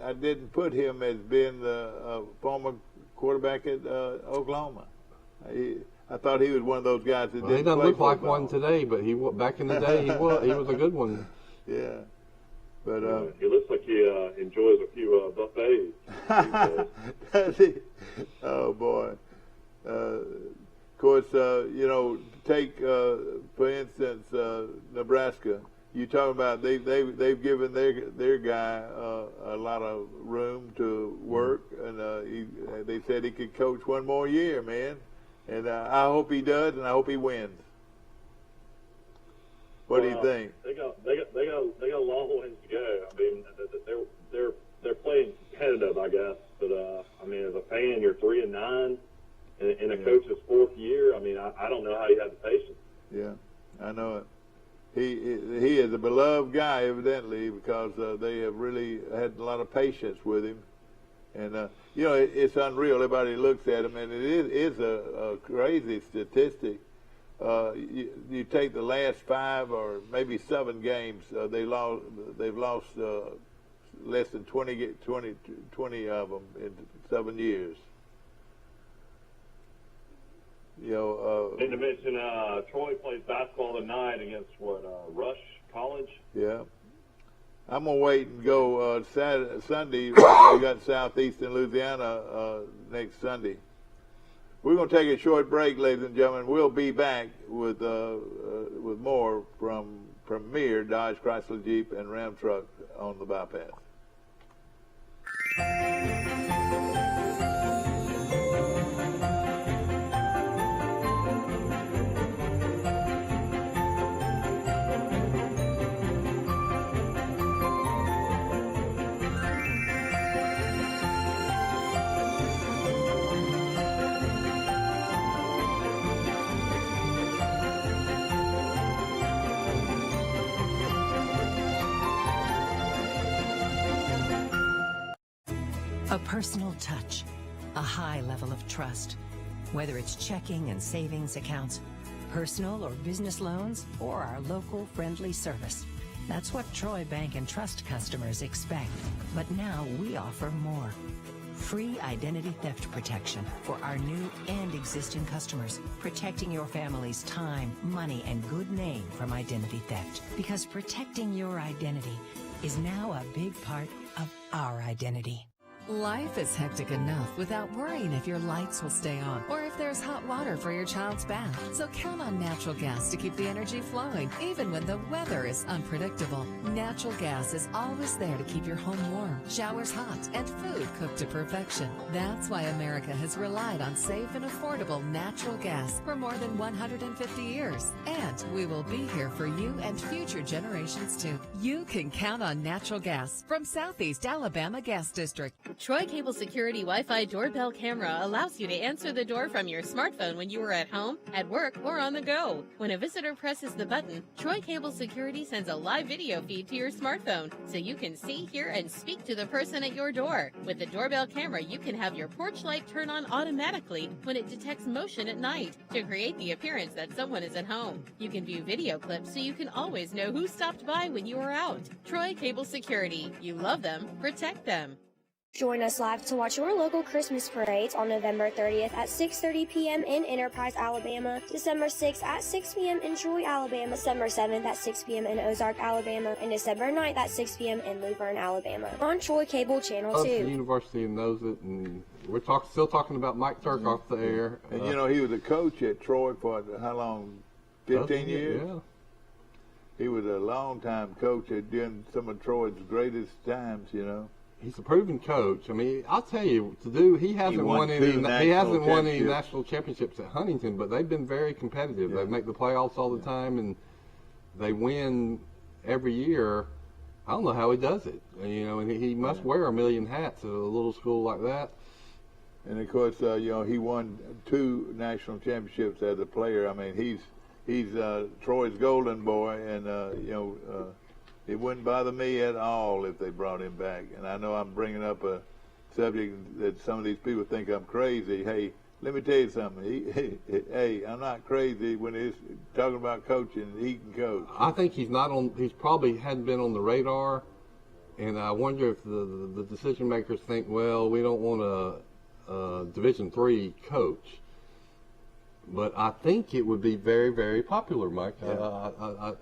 Speaker 2: I didn't put him as being the former quarterback at Oklahoma. I thought he was one of those guys that didn't
Speaker 1: he doesn't
Speaker 2: play
Speaker 1: look like
Speaker 2: football.
Speaker 1: one today, but back in the day he was a good one.
Speaker 2: Yeah, but
Speaker 4: he looks like he enjoys a few buffets.
Speaker 2: Does he? Oh boy! Of course, take for instance Nebraska. You talk about they've given their guy a lot of room to work, and they said he could coach 1 more year, man. And I hope he does, and I hope he wins. What do you think?
Speaker 4: They got a long ways to go. I mean, they're playing competitive, I guess. But I mean, as a fan, you're 3-9 in a coach's 4th year. I mean, I don't know how you have the patience.
Speaker 2: Yeah, I know it. He is a beloved guy, evidently, because they have really had a lot of patience with him. And, it's unreal. Everybody looks at him, and it is a crazy statistic. You take the last 5 or maybe 7 games, they've lost less than 20 of them in 7 years.
Speaker 4: And to mention, Troy plays basketball tonight against Rush College.
Speaker 2: Yeah. I'm gonna wait and go Sunday. We got Southeastern Louisiana next Sunday. We're gonna take a short break, ladies and gentlemen. We'll be back with more from Premier Dodge, Chrysler, Jeep, and Ram Truck on the bypass.
Speaker 5: A personal touch, a high level of trust. Whether it's checking and savings accounts, personal or business loans, or our local friendly service. That's what Troy Bank and Trust customers expect. But now we offer more. Free identity theft protection for our new and existing customers, protecting your family's time, money, and good name from identity theft. Because protecting your identity is now a big part of our identity.
Speaker 6: Life is hectic enough without worrying if your lights will stay on or if if there's hot water for your child's bath. So count on natural gas to keep the energy flowing, even when the weather is unpredictable. Natural gas is always there to keep your home warm, showers hot, and food cooked to perfection. That's why America has relied on safe and affordable natural gas for more than 150 years. And we will be here for you and future generations too. You can count on natural gas from Southeast Alabama Gas District.
Speaker 7: Troy Cable Security Wi-Fi doorbell camera allows you to answer the door from your smartphone when you are at home, at work, or on the go. When a visitor presses the button, Troy Cable Security sends a live video feed to your smartphone so you can see, hear, and speak to the person at your door. With the doorbell camera, you can have your porch light turn on automatically when it detects motion at night to create the appearance that someone is at home. You can view video clips so you can always know who stopped by when you are out. Troy Cable Security. You love them, protect them.
Speaker 8: Join us live to watch your local Christmas parades on November 30th at 6:30 p.m. in Enterprise, Alabama, December 6th at 6 p.m. in Troy, Alabama, December 7th at 6 p.m. in Ozark, Alabama, and December 9th at 6 p.m. in Luverne, Alabama. On Troy Cable Channel 2.
Speaker 1: The university knows it, and we're still talking about Mike Turk off the air.
Speaker 2: And you know, he was a coach at Troy for how long? 15 years?
Speaker 1: Yeah.
Speaker 2: He was a long-time coach during some of Troy's greatest times, you know.
Speaker 1: He's a proven coach. I mean, I'll tell you, he hasn't won any national championships at Huntington, but they've been very competitive.
Speaker 2: Yeah.
Speaker 1: They make the playoffs all the time, and they win every year. I don't know how he does it. You know, and he must wear a million hats at a little school like that.
Speaker 2: And of course, you know, he won 2 national championships as a player. I mean, he's Troy's golden boy, and you know. It wouldn't bother me at all if they brought him back. And I know I'm bringing up a subject that some of these people think I'm crazy. Hey, let me tell you something. Hey, I'm not crazy when he's talking about coaching. He can coach.
Speaker 1: I think he's probably hadn't been on the radar. And I wonder if the decision makers think, well, we don't want a Division III coach. But I think it would be very, very popular, Mike.
Speaker 2: Yeah.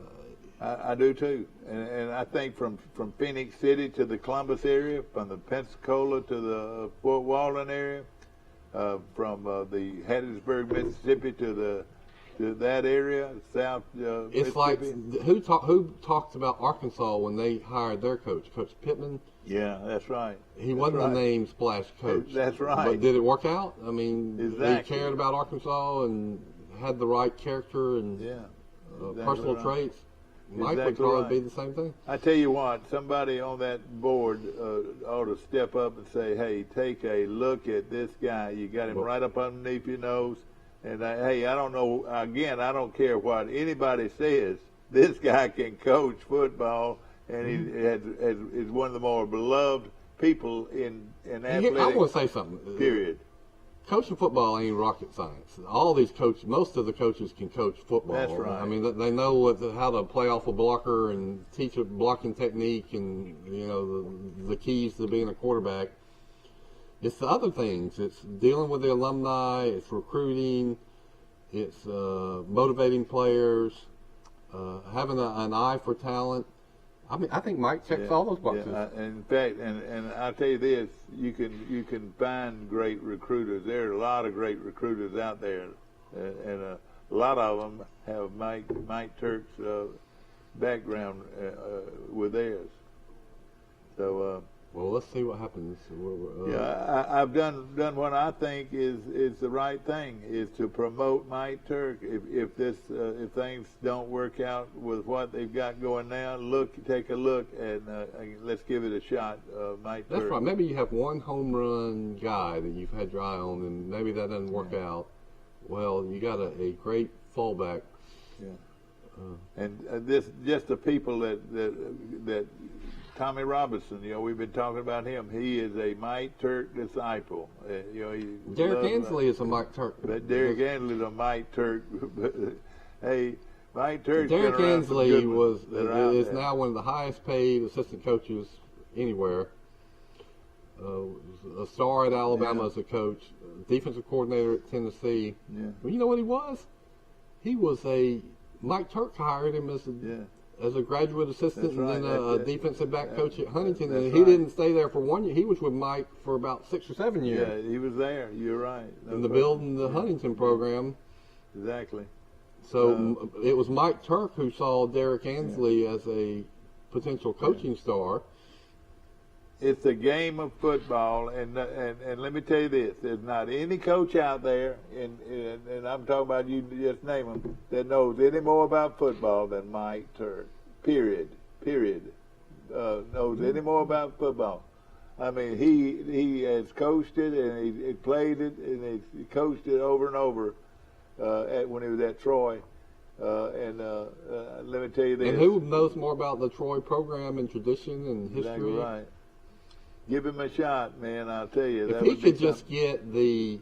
Speaker 2: I do too, and I think from Phoenix City to the Columbus area, from the Pensacola to the Fort Walton area, from the Hattiesburg, Mississippi to that area, South
Speaker 1: it's
Speaker 2: Mississippi.
Speaker 1: Like who talked about Arkansas when they hired their coach, Coach Pittman?
Speaker 2: Yeah, that's right.
Speaker 1: He wasn't a name splash coach.
Speaker 2: That's right.
Speaker 1: But did it work out? I mean,
Speaker 2: exactly.
Speaker 1: He cared about Arkansas and had the right character and personal traits. Mike would probably be the same thing.
Speaker 2: I tell you what, somebody on that board ought to step up and say, hey, take a look at this guy. You got him right up underneath your nose. And, hey, I don't know, again, I don't care what anybody says. This guy can coach football, and he is one of the more beloved people in athletics.
Speaker 1: I want to say something.
Speaker 2: Period.
Speaker 1: Coaching football ain't rocket science. All these coaches, most of the coaches can coach football.
Speaker 2: That's right.
Speaker 1: I mean, they know how to play off a blocker and teach a blocking technique and, you know, the keys to being a quarterback. It's the other things. It's dealing with the alumni. It's recruiting. It's motivating players, having an eye for talent. I mean, I think Mike checks all those boxes.
Speaker 2: Yeah, in fact, and I'll tell you this: you can find great recruiters. There are a lot of great recruiters out there, and a lot of them have Mike Turk's background with theirs. So.
Speaker 1: Well, let's see what happens.
Speaker 2: I've done what I think is the right thing, is to promote Mike Turk. If things don't work out with what they've got going now, take a look and let's give it a shot, Mike Turk.
Speaker 1: That's right. Maybe you have one home run guy that you've had your eye on, and maybe that doesn't work out. Well, you got a great fallback.
Speaker 2: Yeah. And this just the people that Tommy Robinson, you know, we've been talking about him. He is a Mike Turk disciple. You know,
Speaker 1: Derek Ansley is a Mike Turk.
Speaker 2: But Derek Ansley is a Mike Turk. Hey, Mike Turk.
Speaker 1: Derek Ansley is now one of the highest paid assistant coaches anywhere. A star at Alabama as a coach, defensive coordinator at Tennessee.
Speaker 2: Yeah.
Speaker 1: Well, you know what he was? He was Mike Turk hired him as as a graduate assistant and then a defensive back coach at Huntington, and he
Speaker 2: right.
Speaker 1: didn't stay there for 1 year. He was with Mike for about 6 or 7 years.
Speaker 2: Yeah, he was there. You're right.
Speaker 1: In the building the Huntington program.
Speaker 2: Exactly.
Speaker 1: So it was Mike Turk who saw Derek Ansley as a potential coaching star.
Speaker 2: It's a game of football, and let me tell you this: there's not any coach out there, and I'm talking about you, just name them, that knows any more about football than Mike Turk. Period. Knows any more about football. I mean, he has coached it, and he played it, and he coached it over and over when he was at Troy. Let me tell you this.
Speaker 1: And who knows more about the Troy program and tradition and history?
Speaker 2: Exactly right. Give him a shot, man. I'll tell you.
Speaker 1: If he could just get a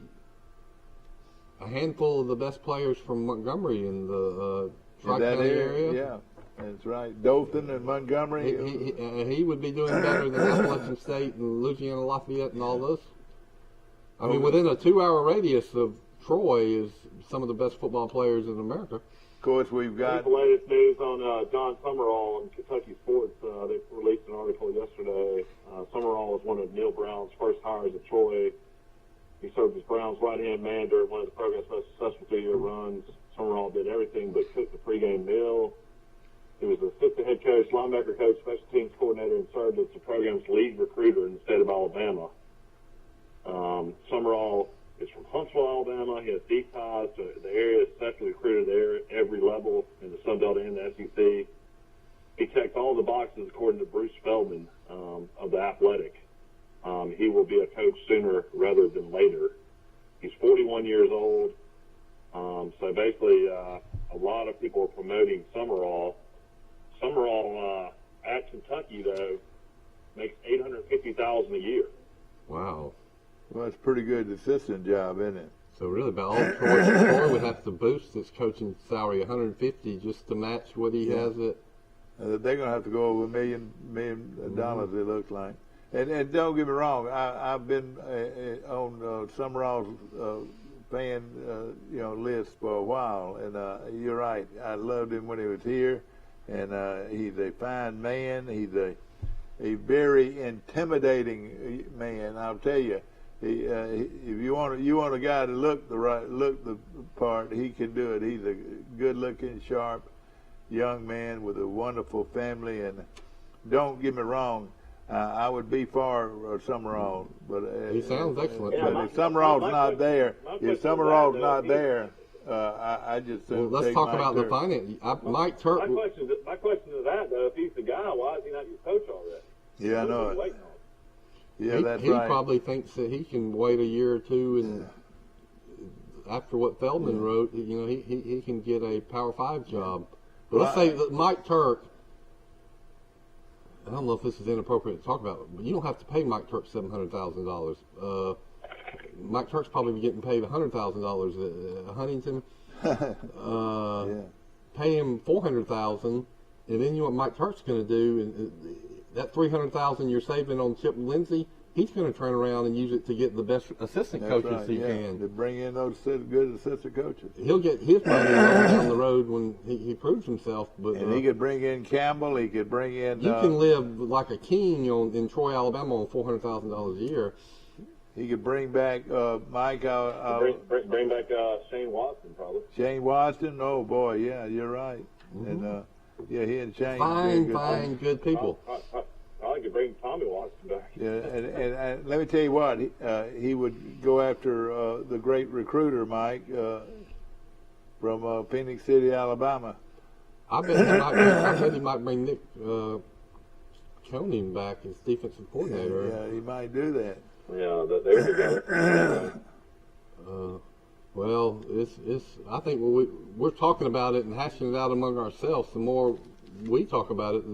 Speaker 1: handful of the best players from Montgomery in the Tri-County area.
Speaker 2: Yeah, that's right. Dothan and Montgomery.
Speaker 1: He would be doing better than Appalachian State and Louisiana Lafayette and all those. I mean, within a 2-hour radius of Troy is some of the best football players in America.
Speaker 2: Of course, we've got
Speaker 4: the latest news on John Summerall and Kentucky sports. They released an article yesterday. Summerall was one of Neil Brown's first hires at Troy. He served as Brown's right-hand man during one of the program's most successful 2-year runs. Summerall did everything but cook the pregame meal. He was the assistant head coach, linebacker coach, special teams coordinator, and served as the program's lead recruiter in the state of Alabama. Summerall is from Huntsville, Alabama. He has deep ties to the area, especially recruited there at every level in the Sun Belt and the SEC. He checked all the boxes according to Bruce Feldman of The Athletic. He will be a coach sooner rather than later. He's 41 years old. So basically, a lot of people are promoting Summerall. Summerall at Kentucky, though, makes $850,000 a year.
Speaker 1: Wow.
Speaker 2: Well, it's a pretty good assistant job, isn't it?
Speaker 1: So really, about all Troy would have to boost his coaching salary $150 just to match what he has it.
Speaker 2: They're going to have to go over $1 million, it looks like. And don't get me wrong, I've been on Summerall's fan list for a while, and you're right. I loved him when he was here, and he's a fine man. He's a very intimidating man. I'll tell you. If you want a guy to look the part, he can do it. He's a good-looking, sharp young man with a wonderful family. And don't get me wrong, I would be for Summerall, but
Speaker 1: he sounds excellent.
Speaker 2: But if Summerall's not there, I just
Speaker 1: let's talk about the finance. Mike Turk.
Speaker 4: My question to that, though, if he's the guy, why is he not your coach already?
Speaker 2: Yeah, I know it. Yeah, that's
Speaker 1: he
Speaker 2: right.
Speaker 1: He probably thinks that he can wait a year or two, and after what Feldman wrote, he can get a Power 5 job. But let's say that Mike Turk. I don't know if this is inappropriate to talk about, but you don't have to pay Mike Turk $700,000. Mike Turk's probably getting paid $100,000 at Huntington. Pay him $400,000, and then you know what Mike Turk's going to do, and that $300,000 you're saving on Chip Lindsey, he's going to turn around and use it to get the best assistant coaches he can.
Speaker 2: To bring in those good assistant coaches.
Speaker 1: He'll get his money down the road when he proves himself. But
Speaker 2: and he could bring in Campbell. He could bring in.
Speaker 1: You can live like a king in Troy, Alabama, on $400,000 a year.
Speaker 2: He could bring back Mike.
Speaker 4: Bring back Shane Watson, probably.
Speaker 2: Shane Watson. Oh boy, yeah, you're right. Mm-hmm. And he and Shane.
Speaker 1: Fine, good people.
Speaker 4: I could bring Tommy Watson back.
Speaker 2: Yeah, and let me tell you what, he would go after the great recruiter, Mike, from Phoenix City, Alabama.
Speaker 1: I bet he might bring Nick Coning back as defensive coordinator.
Speaker 2: Yeah, he might do that.
Speaker 4: Yeah, there you
Speaker 1: go. Well, it's. I think when we're talking about it and hashing it out among ourselves, the more we talk about it,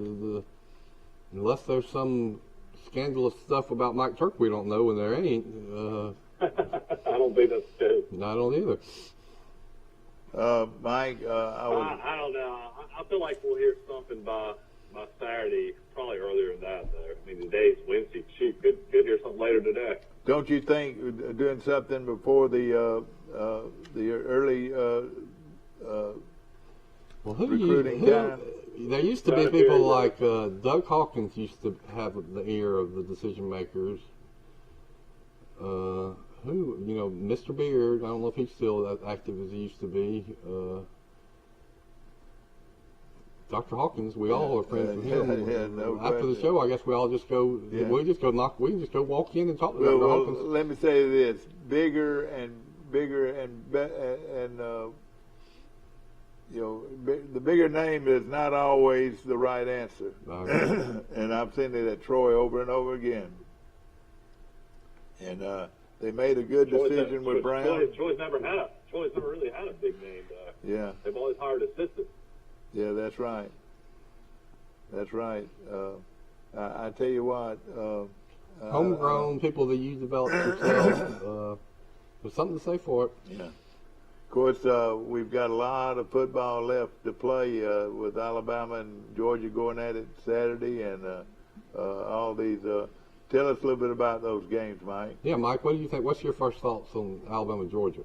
Speaker 1: unless there's some scandalous stuff about Mike Turk we don't know, and there ain't.
Speaker 4: I don't think that's true.
Speaker 1: No, I don't either.
Speaker 2: Mike,
Speaker 4: I don't know. I feel like we'll hear something by Saturday, probably earlier than that, though. I mean, today's Wednesday. Shoot, could hear something later today.
Speaker 2: Don't you think doing something before the early recruiting time.
Speaker 1: There used to be people like Doug Hawkins used to have the ear of the decision makers. Mr. Beard, I don't know if he's still as active as he used to be. Dr. Hawkins, we all are friends with him. After the show, I guess we all just go. Yeah. We can just go walk in and talk to Dr. Hawkins.
Speaker 2: Let me say this: bigger and the bigger name is not always the right answer. And I've seen it at Troy over and over again. And they made a good decision with Brown.
Speaker 4: Troy's never really had a big name.
Speaker 2: Yeah.
Speaker 4: They've always hired assistants.
Speaker 2: Yeah, that's right. That's right. I tell you what.
Speaker 1: Homegrown people that you developed yourself. There's something to say for it.
Speaker 2: Yeah. Of course, we've got a lot of football left to play with Alabama and Georgia going at it Saturday, and all these. Tell us a little bit about those games, Mike.
Speaker 1: Yeah, Mike, what do you think? What's your first thoughts on Alabama and Georgia?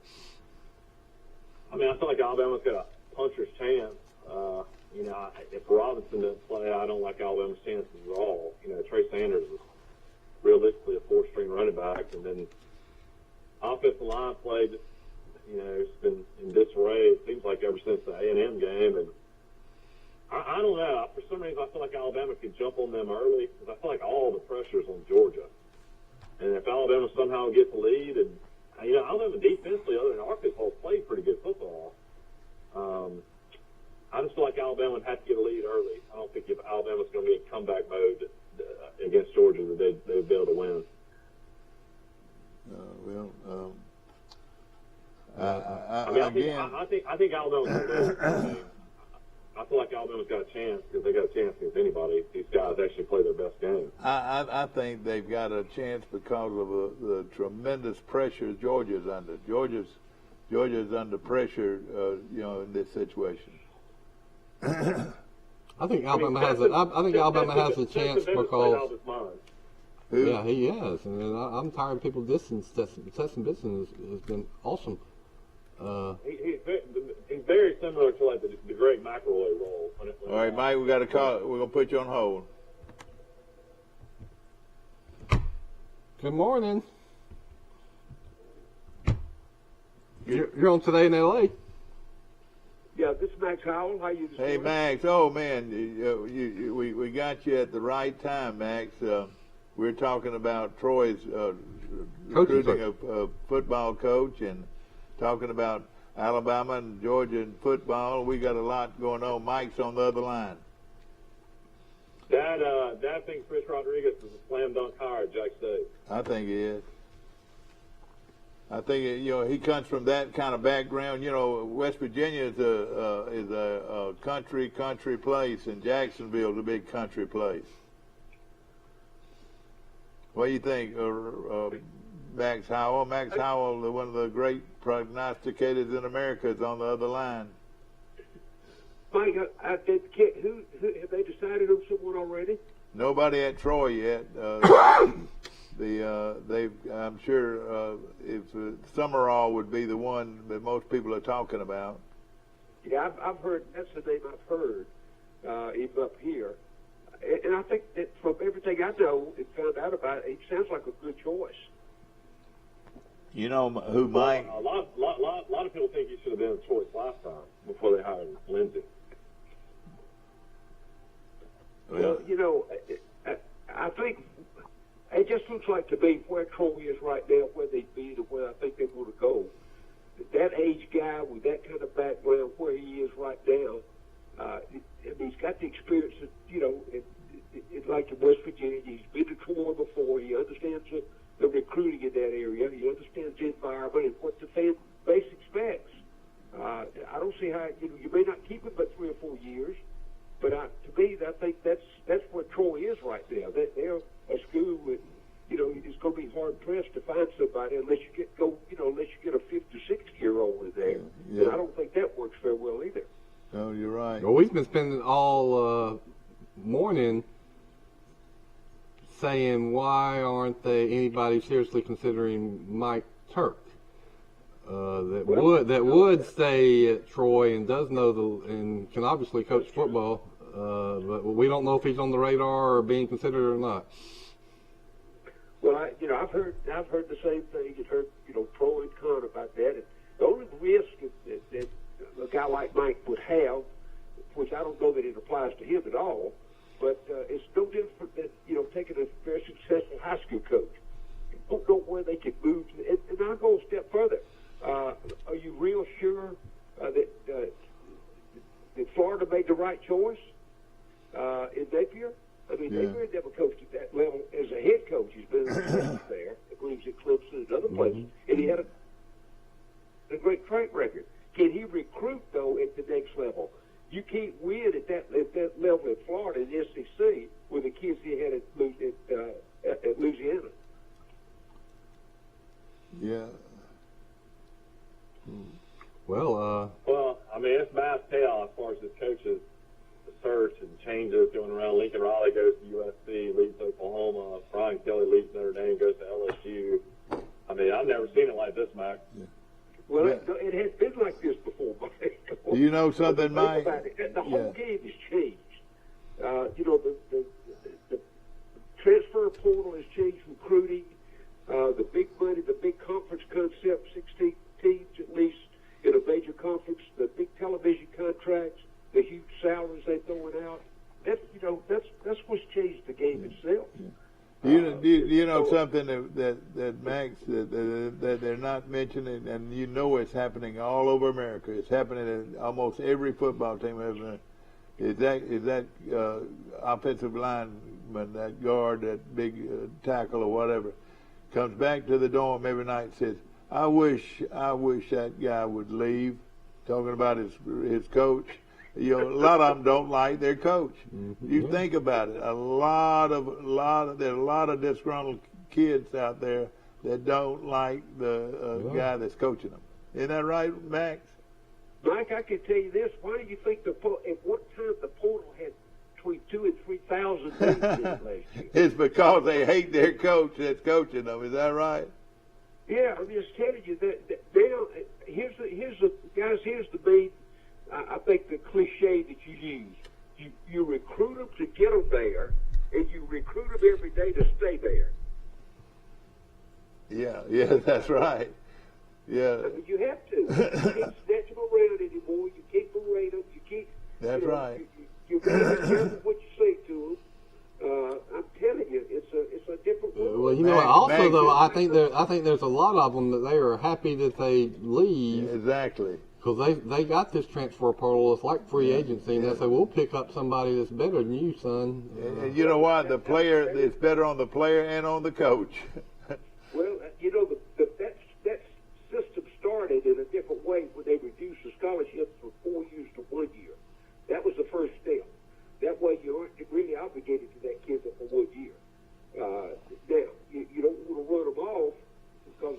Speaker 4: I mean, I feel like Alabama's got a puncher's chance. If Robinson doesn't play, I don't like Alabama's chances at all. Trey Sanders is realistically a four-string running back, and then offensive line play just, it's been in disarray. It seems like ever since the A&M game, and I don't know. For some reason, I feel like Alabama could jump on them early because I feel like all the pressure's on Georgia. And if Alabama somehow gets the lead, and Alabama defensively, other than Arkansas, played pretty good football. I just feel like Alabama would have to get a lead early. I don't think if Alabama's going to be in comeback mode against Georgia, that they'd be able to win. I think Alabama's going to win. I feel like Alabama's got a chance because they got a chance against anybody. These guys actually play their best game.
Speaker 2: I think they've got a chance because of the tremendous pressure Georgia's under. Georgia's under pressure, in this situation.
Speaker 1: I think Alabama has a chance because. Yeah, he has, and I'm tired of people distance testing. Testing business has been awesome.
Speaker 4: He's very similar to like the Greg McElroy role.
Speaker 2: All right, Mike, we got a call. We're gonna put you on hold.
Speaker 1: Good morning. You're on Today in L.A.
Speaker 9: Yeah, this is Max Howell. How you doing?
Speaker 2: Hey, Max. Oh man, we got you at the right time, Max. We're talking about Troy's recruiting a football coach and talking about Alabama and Georgia in football. We got a lot going on. Mike's on the other line.
Speaker 4: Dad thinks Chris Rodriguez is a slam dunk hire at Jack State.
Speaker 2: I think he is. I think he comes from that kind of background. West Virginia is a country place, and Jacksonville's a big country place. What do you think, Max Howell? Max Howell, one of the great prognosticators in America, is on the other line.
Speaker 9: Mike, have they decided on someone already?
Speaker 2: Nobody at Troy yet. I'm sure if Summerall would be the one that most people are talking about.
Speaker 9: Yeah, I've heard. That's the name I've heard, even up here. And I think that from everything I know and found out about it, it sounds like a good choice.
Speaker 2: You know who Mike?
Speaker 4: A lot of people think he should have been a choice last time before they hired Lindsey.
Speaker 9: Well, I think it just looks like to me where Troy is right now, where they'd be, to where I think they want to go. That age guy with that kind of background, where he is right now, he's got the experience that, like in West Virginia, he's been to Troy before. He understands the recruiting in that area. He understands the environment and what the fan base expects. I don't see how you may not keep him but 3 or 4 years, but to me, I think that's where Troy is right now. They're a school that it's going to be hard pressed to find somebody unless you get a 50 or 60-year-old in there. Yeah. And I don't think that works very well either.
Speaker 2: No, you're right.
Speaker 1: Well, we've been spending all morning saying why aren't anybody seriously considering Mike Turk? that would stay at Troy and does know and can obviously coach football, but we don't know if he's on the radar or being considered or not.
Speaker 9: Well, I've heard the same thing. You've heard, pro and con about that. And the only risk that a guy like Mike would have, which I don't know that it applies to him at all, but it's no different than taking a very successful high school coach. You don't know where they can move. And I'll go a step further. Are you real sure that Florida made the right choice in Napier? I mean, Napier never coached at that level as a head coach. He's been there. I believe he's at Clemson and other places, and he had a great track record. Can he recruit though at the next level? You can't win at that level in Florida in the SEC with the kids he had at Louisiana.
Speaker 2: Yeah.
Speaker 1: Well,
Speaker 4: I mean, it's mass payoff as far as his coaches, the search and changes going around. Lincoln Riley goes to USC, leaves Oklahoma. Brian Kelly leaves Notre Dame, goes to LSU. I mean, I've never seen it like this, Mac.
Speaker 9: Yeah. Well, it has been like this before, Mike.
Speaker 2: Do you know something, Mike?
Speaker 9: The whole game has changed. The transfer portal has changed recruiting. The big money, the big conference concept, 16 teams at least in a major conference, the big television contracts, the huge salaries they're throwing out. That's what's changed the game itself.
Speaker 2: You know something that Max that they're not mentioning, and it's happening all over America. It's happening in almost every football team. Is that offensive lineman, that guard, that big tackle or whatever, comes back to the dorm every night and says, I wish that guy would leave, talking about his coach. A lot of them don't like their coach. Mm-hmm. You think about it. There are a lot of disgruntled kids out there that don't like the guy that's coaching them. Isn't that right, Max?
Speaker 9: Mike, I can tell you this. Why do you think at what time the portal had between 2,000 and 3,000 names in it last year?
Speaker 2: It's because they hate their coach that's coaching them. Is that right?
Speaker 9: Yeah, I'm just telling you that here's the main. I think the cliche that you use. You recruit them to get them there, and you recruit them every day to stay there.
Speaker 2: Yeah, that's right. Yeah.
Speaker 9: I mean, you have to. You can't snatch them around anymore. You can't berate them. You can't.
Speaker 2: That's right.
Speaker 9: You got to be careful what you say to them. I'm telling you, it's a different world.
Speaker 1: Well, also though, I think there's a lot of them that they are happy that they leave.
Speaker 2: Yeah, exactly.
Speaker 1: Because they got this transfer portal. It's like free agency, and they say, we'll pick up somebody that's better than you, son.
Speaker 2: And you know what? The player, it's better on the player and on the coach.
Speaker 9: Well, that system started in a different way when they reduced the scholarships from 4 years to 1 year. That was the first step. That way you aren't really obligated to that kid for 1 year. Now, you don't want to run them off, because,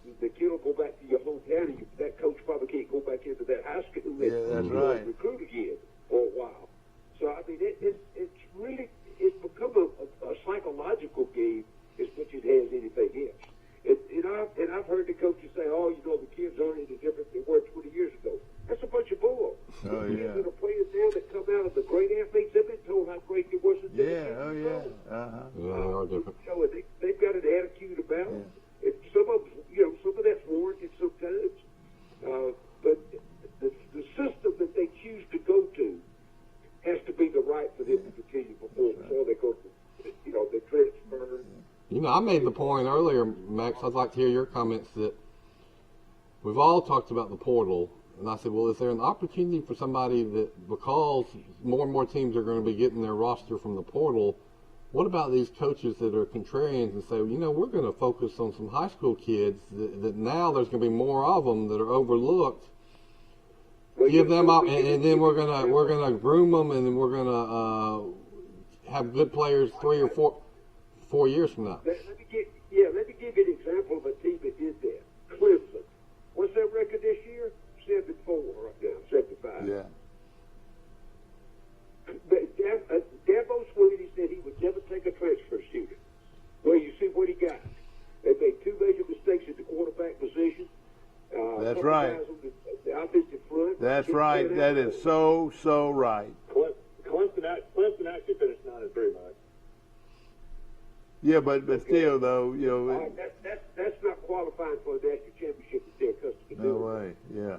Speaker 9: if the kid will go back to your hometown, and that coach probably can't go back into that high school and recruit again for a while. So, I mean, it's become a psychological game as much as it has anything else. And I've heard the coaches say, the kids aren't any different than they were 20 years ago. That's a bunch of bull.
Speaker 2: Oh, yeah.
Speaker 9: These are the players now that come out of the great athletes. They've been told how great they were since
Speaker 2: they were
Speaker 1: they are different.
Speaker 9: So they've got an attitude about them. Some of that's warranted sometimes. But the system that they choose to go to has to be the right for them to continue before they go to, they transfer.
Speaker 1: I made the point earlier, Max, I'd like to hear your comments, that we've all talked about the portal. And I said, well, is there an opportunity for somebody that, because more and more teams are going to be getting their roster from the portal, what about these coaches that are contrarians and say, we're going to focus on some high school kids that now there's going to be more of them that are overlooked. Give them up, and then we're gonna groom them, and then we're gonna have good players 3 or 4 years from now.
Speaker 9: Let me give you an example of a team that did that. Clemson. What's their record this year? 74 right now, 75.
Speaker 2: Yeah.
Speaker 9: Dabo Swinney said he would never take a transfer student. Well, you see what he got. They made 2 major mistakes at the quarterback position.
Speaker 2: That's right. That is so right.
Speaker 4: Clemson actually finished 9-3, Mike.
Speaker 2: Yeah, but still though, you know.
Speaker 9: That's not qualifying for the national championship if they're accustomed to doing.
Speaker 2: No way. Yeah.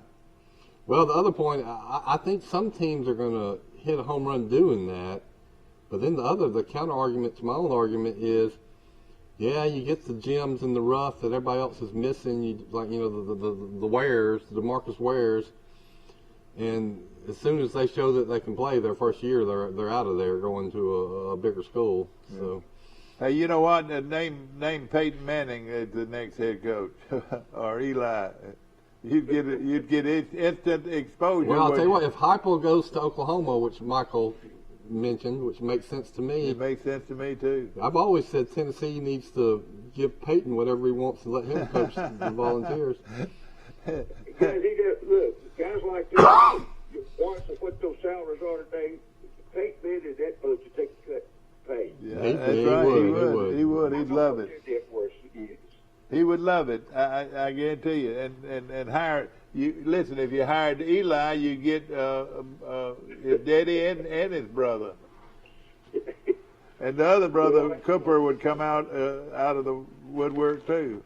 Speaker 1: Well, the other point, I think some teams are going to hit a home run doing that, but then the counter argument to my own argument is, yeah, you get the gems in the rough that everybody else is missing. The Wares, the Marcus Wares, and as soon as they show that they can play their first year, they're out of there going to a bigger school.
Speaker 2: Yeah.
Speaker 1: So,
Speaker 2: hey, you know what? Name Peyton Manning as the next head coach, or Eli. You'd get instant exposure.
Speaker 1: Well, I'll tell you what. If Heupel goes to Oklahoma, which Michael mentioned, which makes sense to me.
Speaker 2: It makes sense to me too.
Speaker 1: I've always said Tennessee needs to give Peyton whatever he wants and let him coach the Volunteers.
Speaker 9: Look, guys like this, you watch what those salaries are today. Peyton Manning, that bunch to take a cut pay.
Speaker 2: Yeah, that's right. He would. He'd love it. He would love it. I guarantee you. And hire you. Listen, if you hired Eli, you get his daddy and his brother, and the other brother Cooper would come out of the woodwork too.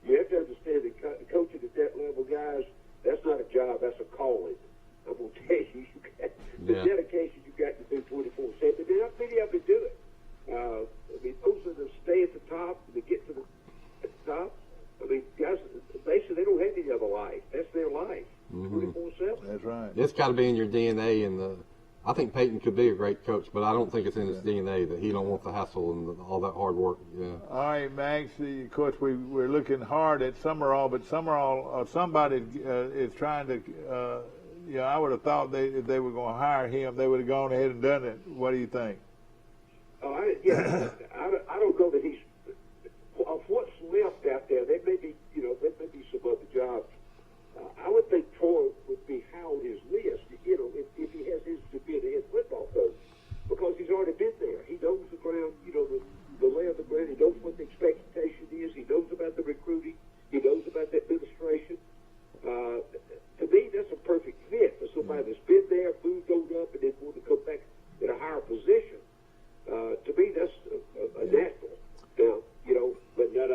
Speaker 9: You have to understand that coaching at that level, guys, that's not a job. That's a calling. I'm gonna tell you, the dedication you got to do 24/7. There's not many of them to do it. I mean, those of them stay at the top, they get to the top. I mean, guys, basically, they don't have any other life. That's their life, 24/7.
Speaker 2: That's right.
Speaker 1: It's got to be in your DNA, and I think Peyton could be a great coach, but I don't think it's in his DNA that he don't want the hassle and all that hard work. Yeah.
Speaker 2: All right, Max. Of course, we're looking hard at Summerall, but Summerall, somebody is trying to. I would have thought if they were going to hire him, they would have gone ahead and done it. What do you think?
Speaker 9: I don't know that he's of what's left out there. There may be, there may be some other jobs. I would think Troy would be high on his list, if he has his to be the head football coach, because he's already been there. He knows the ground, the lay of the ground. He knows what the expectation is. He knows about the recruiting. He knows about the administration. To me, that's a perfect fit for somebody that's been there, moved on up, and then want to come back in a higher position. To me, that's a natural. Now, but
Speaker 4: got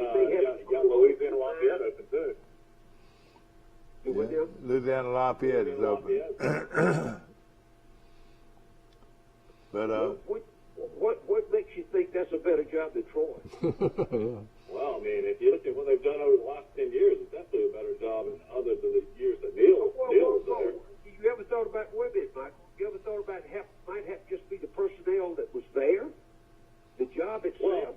Speaker 4: Louisiana Lafayette open too.
Speaker 2: Louisiana Lafayette is open. But
Speaker 9: what makes you think that's a better job than Troy?
Speaker 1: Yeah.
Speaker 4: Well, I mean, if you look at what they've done over the last 10 years, it's definitely a better job than other than the years that Neil was there.
Speaker 9: You ever thought about women, Michael? You ever thought about might have just be the personnel that was there? The job itself.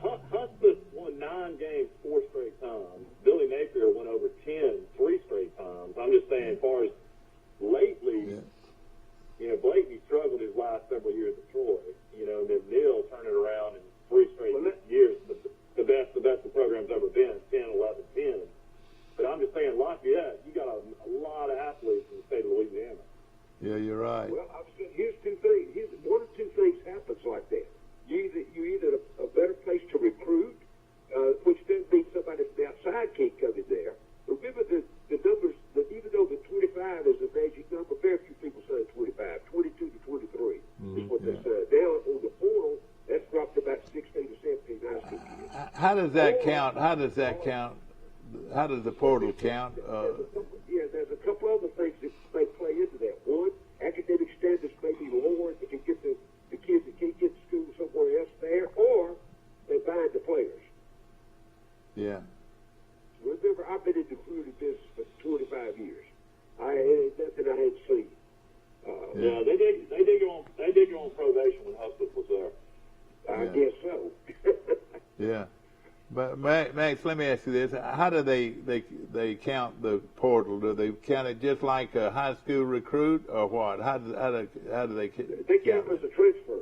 Speaker 4: Well, Husband won 9 games 4 straight times. Billy Napier won over 10 3 straight times. I'm just saying, as far as lately, Blakey struggled his last several years at Troy. And then Neil turned it around in 3 straight years. But the best the program's ever been, 10, 11, 10. But I'm just saying, Lafayette, you got a lot of athletes in the state of Louisiana.
Speaker 2: Yeah, you're right.
Speaker 9: Well, here's two things. One of two things happens like that. You're either a better place to recruit, which doesn't mean somebody from the outside can't come in there. Remember the numbers, that even though the 25 is a magic number, very few people say 25. 22 to 23 is what they say. Now, on the portal, that's dropped to about 16 to 17 high school kids.
Speaker 2: How does that count? How does How does the portal count?
Speaker 9: There's a couple other things that may play into that. One, academic standards may be lower if they can get the kids that can't get to school somewhere else there, or they bind the players.
Speaker 2: Yeah.
Speaker 9: Remember, I've been in the recruiting business for 25 years. It's nothing I hadn't seen.
Speaker 4: Yeah, they did go on probation when Husband was there.
Speaker 9: I guess so.
Speaker 2: Yeah. But Max, let me ask you this: how do they count the portal? Do they count it just like a high school recruit, or what? How do they count?
Speaker 9: They count it as a transfer.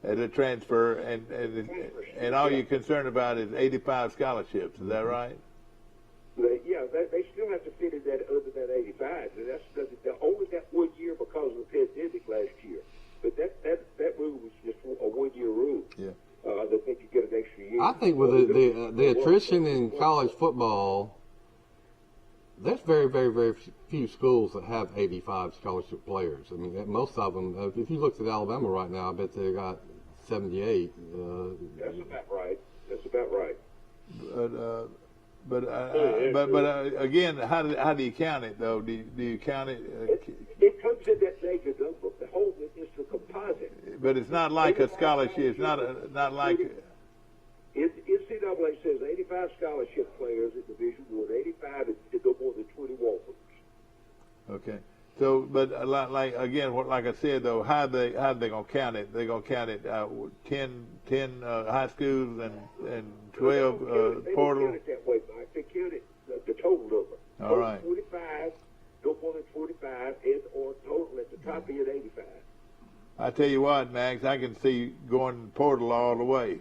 Speaker 2: As a transfer, and all you're concerned about is 85 scholarships. Is that right?
Speaker 9: They still have to fit in that under that 85. They only got 1 year because of the pandemic last year. But that rule was just a 1 year rule.
Speaker 2: Yeah.
Speaker 9: That they could get an extra year.
Speaker 1: I think with the attrition in college football, there's very, very, very few schools that have 85 scholarship players. I mean, most of them, if you looked at Alabama right now, I bet they got 78.
Speaker 9: That's about right. That's about right.
Speaker 2: But again, how do you count it though? Do you count it?
Speaker 9: It comes in that naked number. The whole it's a composite.
Speaker 2: But it's not like a scholarship. It's not like.
Speaker 9: NCAA says 85 scholarship players in Division I. 85 to go more than 20 walk-ons.
Speaker 2: Okay. So, but like again, like I said though, how they gonna count it? They're gonna count it 10 high schools and 12 portal.
Speaker 9: They don't count it that way, Mike. They count it the total number.
Speaker 2: All right.
Speaker 9: 45, no more than 45, and or total at the top end 85.
Speaker 2: I tell you what, Max, I can see going portal all the way.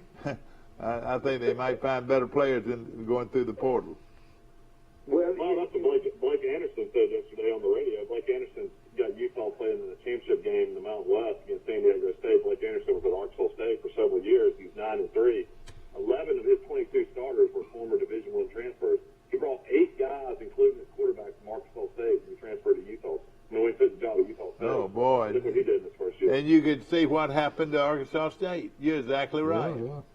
Speaker 2: I think they might find better players than going through the portal.
Speaker 4: Well, that's what Blake Anderson said yesterday on the radio. Blake Anderson got Utah playing in the championship game in the Mountain West against San Diego State. Blake Anderson was at Arkansas State for several years. He's 9-3. 11 of his 22 starters were former Division I transfers. He brought 8 guys, including his quarterback from Arkansas State, who transferred to Utah. I mean, he took the job at Utah State.
Speaker 2: Oh, boy.
Speaker 4: Look what he did in his first year.
Speaker 2: And you could see what happened to Arkansas State. You're exactly right.
Speaker 1: Yeah.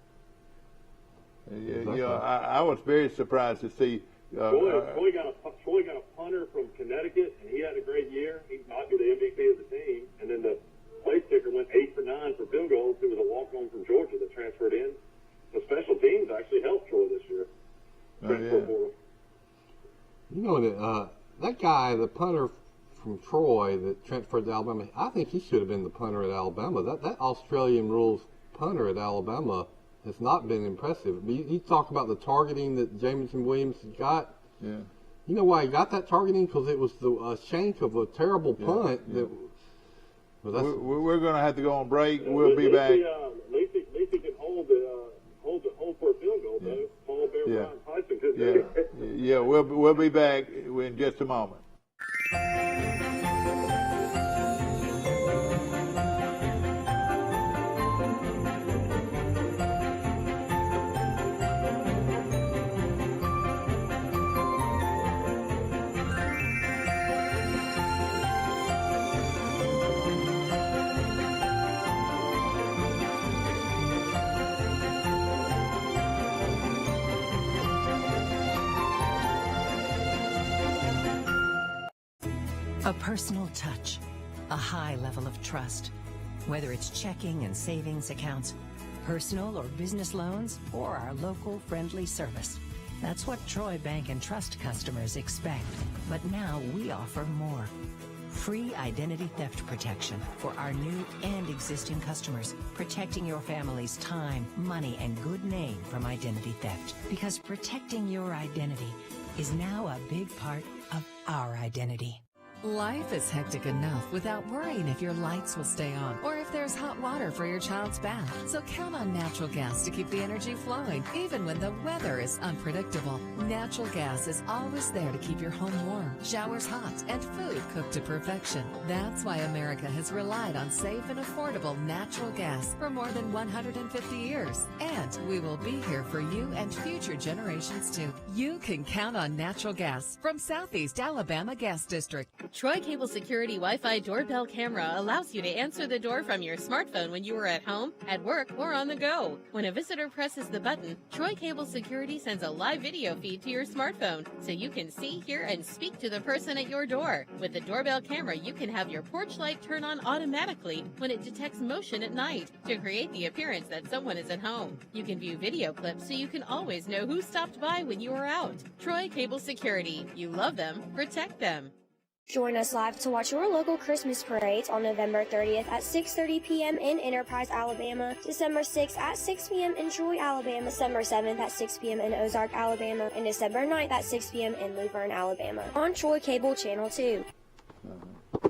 Speaker 2: You know, I was very surprised to see.
Speaker 4: Troy got a punter from Connecticut, and he had a great year. He might be the MVP of the team. And then the place kicker went 8 for 9 for field goals. He was a walk-on from Georgia that transferred in. The special teams actually helped Troy this year.
Speaker 1: You know, that guy, the punter from Troy that transferred to Alabama, I think he should have been the punter at Alabama. That Australian rules punter at Alabama has not been impressive. You talk about the targeting that Jamison Williams got.
Speaker 2: Yeah.
Speaker 1: You know why he got that targeting? Because it was the shank of a terrible punt.
Speaker 2: Yeah.
Speaker 1: We're
Speaker 2: going to have to go on break. We'll be back.
Speaker 4: At least he can hold for a field goal, though. Paul Bear Brown Tyson couldn't.
Speaker 2: Yeah, we'll be back in just a moment.
Speaker 5: A personal touch, a high level of trust. Whether it's checking and savings accounts, personal or business loans, or our local friendly service. That's what Troy Bank and Trust customers expect. But now we offer more. Free identity theft protection for our new and existing customers, protecting your family's time, money, and good name from identity theft. Because protecting your identity is now a big part of our identity.
Speaker 6: Life is hectic enough without worrying if your lights will stay on or if there's hot water for your child's bath. So count on natural gas to keep the energy flowing, even when the weather is unpredictable. Natural gas is always there to keep your home warm, showers hot, and food cooked to perfection. That's why America has relied on safe and affordable natural gas for more than 150 years. And we will be here for you and future generations too. You can count on natural gas from Southeast Alabama Gas District.
Speaker 7: Troy Cable Security Wi-Fi doorbell camera allows you to answer the door from your smartphone when you are at home, at work, or on the go. When a visitor presses the button, Troy Cable Security sends a live video feed to your smartphone so you can see, hear, and speak to the person at your door. With the doorbell camera, you can have your porch light turn on automatically when it detects motion at night to create the appearance that someone is at home. You can view video clips so you can always know who stopped by when you are out. Troy Cable Security. You love them, protect them.
Speaker 8: Join us live to watch your local Christmas parades on November 30th at 6:30 p.m. in Enterprise, Alabama, December 6th at 6 p.m. in Troy, Alabama, December 7th at 6 p.m. in Ozark, Alabama, and December 9th at 6 p.m. in Luverne, Alabama, on Troy Cable Channel 2.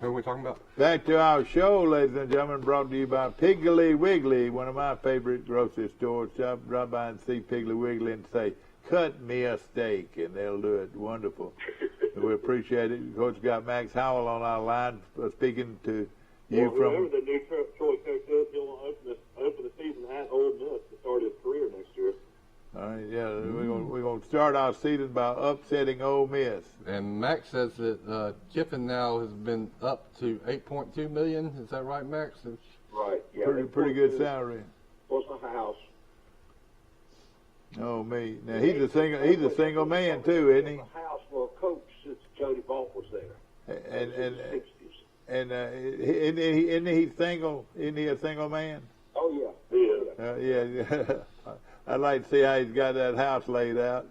Speaker 1: Who are we talking about?
Speaker 2: Back to our show, ladies and gentlemen, brought to you by Piggly Wiggly, one of my favorite grocery stores. Drop by and see Piggly Wiggly and say, "Cut me a steak," and they'll do it wonderful. We appreciate it. Coach got Max Howell on our line speaking to you from.
Speaker 4: Whoever the new Troy coach is, he'll open the season at Ole Miss to start his career next year.
Speaker 2: All right, yeah, we're gonna start our season by upsetting Ole Miss.
Speaker 1: And Max says that Kiffin now has been up to $8.2 million. Is that right, Max?
Speaker 9: Right. Yeah.
Speaker 2: Pretty good salary.
Speaker 9: Plus a house.
Speaker 2: Oh me! Now he's a single man too, isn't he?
Speaker 9: A house for a coach since Johnny Balt was there.
Speaker 2: And isn't he single? Isn't he a single man?
Speaker 9: Oh yeah.
Speaker 2: Yeah. I'd like to see how he's got that house laid out.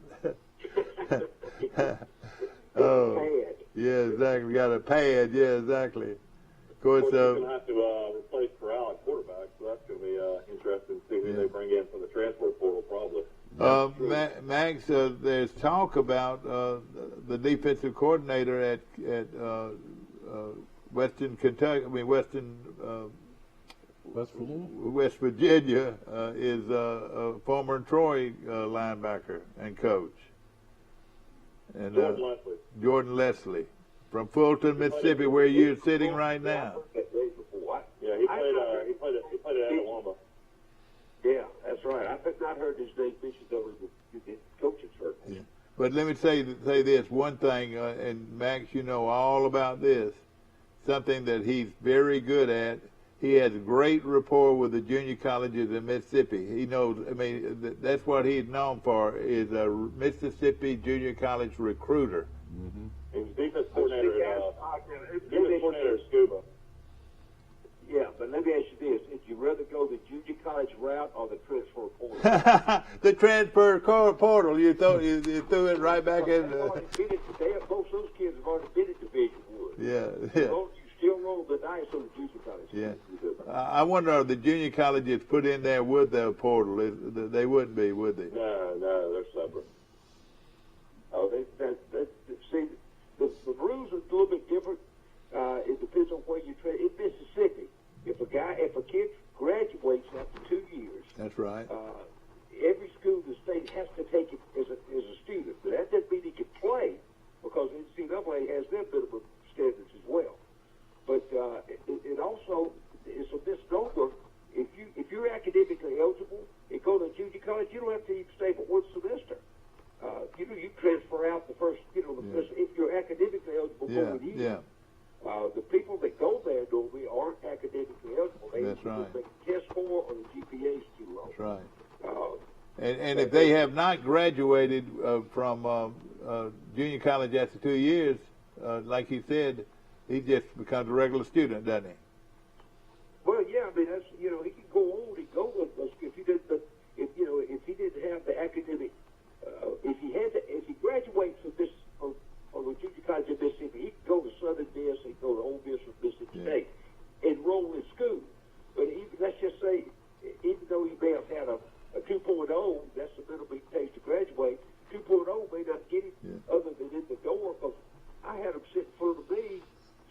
Speaker 2: Oh,
Speaker 9: pad.
Speaker 2: Yeah, exactly. Got a pad. Yeah, exactly. Of course,
Speaker 4: they're going to have to replace Corral at quarterback, so that's going to be interesting to see who they bring in from the transfer portal, probably.
Speaker 2: Max, there's talk about the defensive coordinator at Western Kentucky. I mean West Virginia is a former Troy linebacker and coach. And Jordan Leslie from Fulton, Mississippi, where you're sitting right now.
Speaker 4: Yeah, he played at Alabama.
Speaker 9: Yeah, that's right. I have not heard his name mentioned over the coaching circle.
Speaker 2: Yeah. But let me say this one thing, and Max, you know all about this. Something that he's very good at. He has great rapport with the junior colleges in Mississippi. He knows. I mean, that's what he's known for, is a Mississippi junior college recruiter.
Speaker 1: Mm-hmm.
Speaker 4: He was defense coordinator at Scuba.
Speaker 9: Yeah, but let me ask you this. Would you rather go the junior college route or the transfer portal?
Speaker 2: The transfer portal. You threw it right back in.
Speaker 9: Most of those kids have already been at Division I.
Speaker 2: Yeah.
Speaker 9: You still roll the dice on the junior college.
Speaker 2: Yeah. I wonder if the junior colleges put in there with the portal. They wouldn't be, would they?
Speaker 4: No, they're separate.
Speaker 9: Oh, see, the rules are a little bit different. It depends on where you trade. In Mississippi, if a kid graduates after 2 years,
Speaker 2: that's right.
Speaker 9: Every school in the state has to take it as a student. But that doesn't mean he can play, because NCAA has their minimum standards as well. But it also is a misnomer. If you're academically eligible and go to junior college, you don't have to even stay for one semester. You transfer out the first, if you're academically eligible for 1 year.
Speaker 2: Yeah.
Speaker 9: The people that go there normally aren't academically eligible. They
Speaker 2: That's right.
Speaker 9: make a test score or the GPA is too low.
Speaker 2: That's right. And if they have not graduated from junior college after 2 years, like he said, he just becomes a regular student, doesn't he?
Speaker 9: Well, yeah. I mean, that's he can go on. He go with us if he did. But if he didn't have the academic, if he graduates from this from the junior college in Mississippi, he can go to Southern Miss, he can go to Ole Miss or Mississippi State, enroll in school. But let's just say, even though he may have had a 2.0, that's the minimum he takes to graduate. 2.0 may not get him other than in the door. Because I had him sit in front of me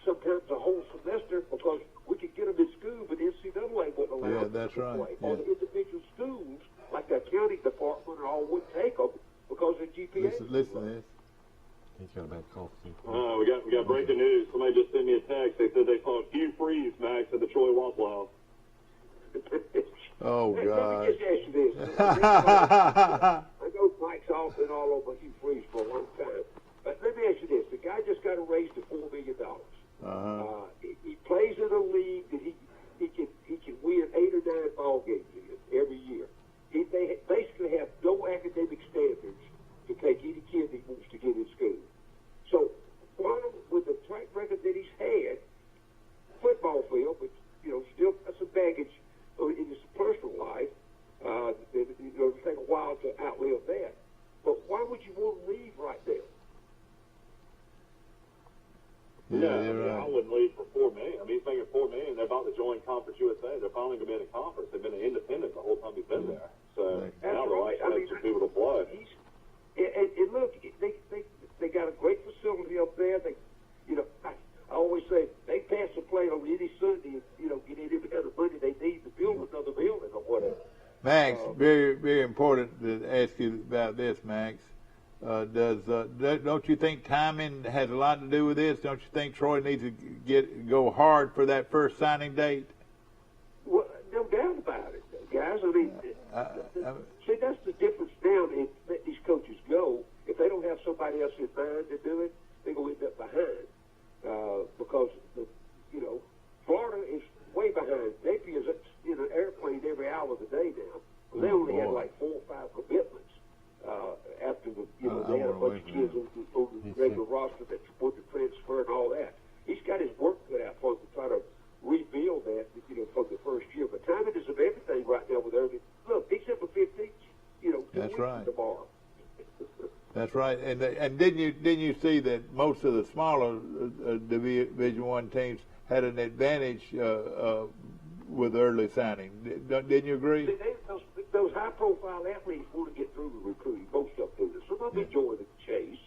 Speaker 9: sometimes a whole semester because we could get him in school, but NCAA wouldn't allow him
Speaker 2: that's
Speaker 9: to
Speaker 2: right.
Speaker 9: play. Or the individual schools, like the accounting department, all wouldn't take them because of GPA.
Speaker 2: Listen to this.
Speaker 1: He's got a bad cough.
Speaker 4: Oh, we got breaking news. Somebody just sent me a text. They said they saw Hugh Freeze, Max, at the Troy Waffle House.
Speaker 2: Oh,
Speaker 9: Let
Speaker 2: God.
Speaker 9: me just ask you this. I know Mike's all been all over Hugh Freeze for a long time. But let me ask you this. The guy just got a raise to $4 million. He plays in a league that he can win 8 or 9 ball games in every year. They basically have no academic standards to take any kid that wants to get in school. So, with the track record that he's had, football field, but still got some baggage in his personal life. It'll take a while to outlive that. But why would you want to leave right there?
Speaker 4: I wouldn't leave for $4 million. I mean, he's making $4 million. They're about to join Conference USA. They're finally going to be in a conference. They've been an independent the whole time he's been there. So now they're like some people to play.
Speaker 9: And look, they got a great facility up there. I always say they pass the play on any Sunday. Get any kind of money they need to build another building or whatever.
Speaker 2: Max, very, very important to ask you about this, Max. Don't you think timing has a lot to do with this? Don't you think Troy needs to go hard for that first signing date?
Speaker 9: Well, no doubt about it, guys. I mean, see, that's the difference now. Let these coaches go everybody else in mind to do it, they're going to end up behind because, Florida is way behind. Napier is in an airplane every hour of the day now. Well, they only had like 4 or 5 commitments after they had a bunch of kids on the regular roster that were to transfer and all that. He's got his work cut out for him to try to rebuild that, from the first year. But timing is of everything right now with early. Look, December 15th, 2
Speaker 2: That's
Speaker 9: weeks
Speaker 2: right.
Speaker 9: tomorrow.
Speaker 2: That's right. And didn't you see that most of the smaller Division I teams had an advantage with early signing? Didn't you agree?
Speaker 9: See, those high-profile athletes want to get through the recruiting. Most of them do. Some of them enjoy the chase,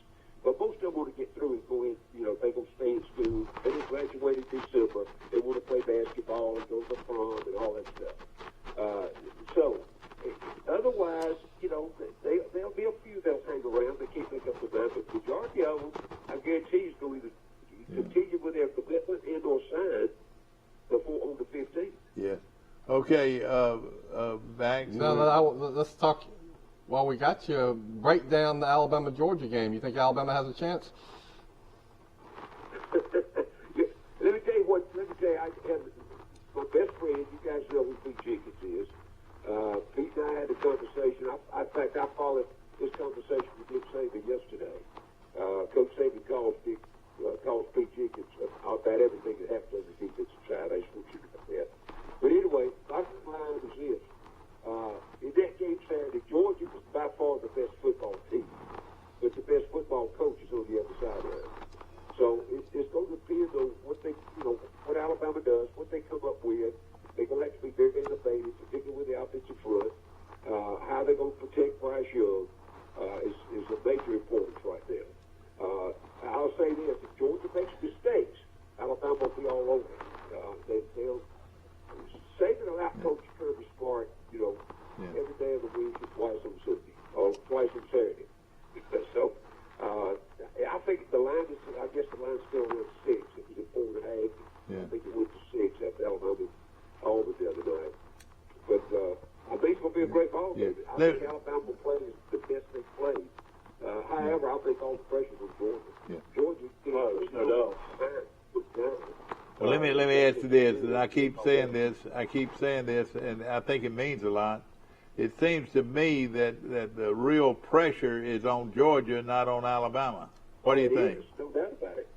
Speaker 9: but most of them want to get through and go in. They going to stay in school. They just graduated in December. They want to play basketball and go to the prom and all that stuff. Otherwise, there'll be a few that'll hang around. They can't make up the mind, but the majority of them, I guarantee, is going to continue with their commitment and or sign on the 15th.
Speaker 2: Yeah. Okay, Max.
Speaker 1: Let's talk. While we got you, break down the Alabama-Georgia game. You think Alabama has a chance?
Speaker 9: Let me tell you, I have my best friend. You guys know who Pete Jenkins is. Pete and I had a conversation. In fact, I followed this conversation with Dick Saban yesterday. Coach Saban calls Pete Jenkins about everything that happens on the defensive side. I just want you to know that. But anyway, bottom line was this. In that game Saturday, Georgia was by far the best football team, but the best football coach is on the other sideline. So it's going to depend on what Alabama does, what they come up with. They're going to have to be very innovative, particularly with the offensive front. How they're going to protect Bryce Young is a major importance right there. I'll say this: if Georgia makes mistakes, Alabama will be all over it. They'll Saban will out-coach Kirby Smart, every day of the week and twice on Sunday, or twice on Saturday. So, I think the line is, I guess the line's still around 6. It was at 4.5.
Speaker 2: Yeah.
Speaker 9: I think it went to 6 after Alabama Auburn the other night. But I think it's going to be a great ball game. I think Alabama will play the best they played. However, I think all the pressure was Georgia.
Speaker 2: Yeah.
Speaker 9: Georgia, there's no doubt.
Speaker 2: Well, let me ask you this, and I keep saying this, and I think it means a lot. It seems to me that the real pressure is on Georgia, not on Alabama. What do you think?
Speaker 9: No doubt about it.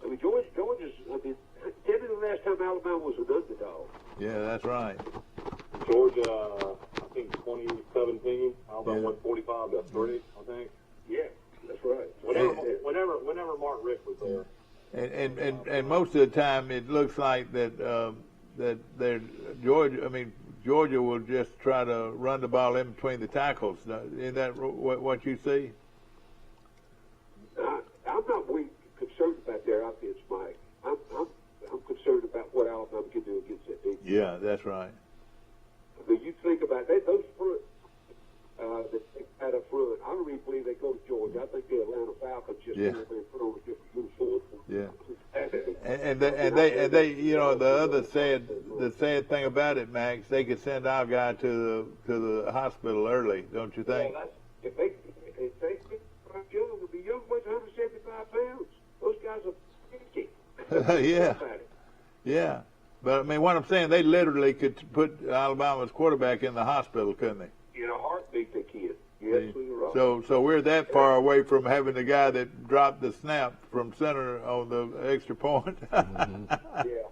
Speaker 9: I mean, Georgia's. Tell me the last time Alabama was an underdog.
Speaker 2: Yeah, that's right.
Speaker 4: Georgia, I think 2017, Alabama won 45-3, I think.
Speaker 9: Yeah, that's right.
Speaker 4: Whenever Mark Richt was there.
Speaker 2: And most of the time it looks like that Georgia will just try to run the ball in between the tackles. Isn't that what you see?
Speaker 9: I'm not really concerned about their offense, Mike. I'm concerned about what Alabama can do against that defense.
Speaker 2: Yeah, that's right.
Speaker 9: I mean, you think about that, those front that they had up front. I don't really believe they go to Georgia. I think the Atlanta Falcons just put on a different uniform.
Speaker 2: Yeah. And they the sad thing about it, Max, they could send our guy to the hospital early, don't you think?
Speaker 9: Well, if they Young would be Young weighs 175 pounds. Those guys are 50.
Speaker 2: Yeah. Yeah. But I mean, what I'm saying, they literally could put Alabama's quarterback in the hospital, couldn't they?
Speaker 9: In a heartbeat, they can. You're absolutely right.
Speaker 2: So we're that far away from having the guy that dropped the snap from center on the extra point.
Speaker 9: Yeah.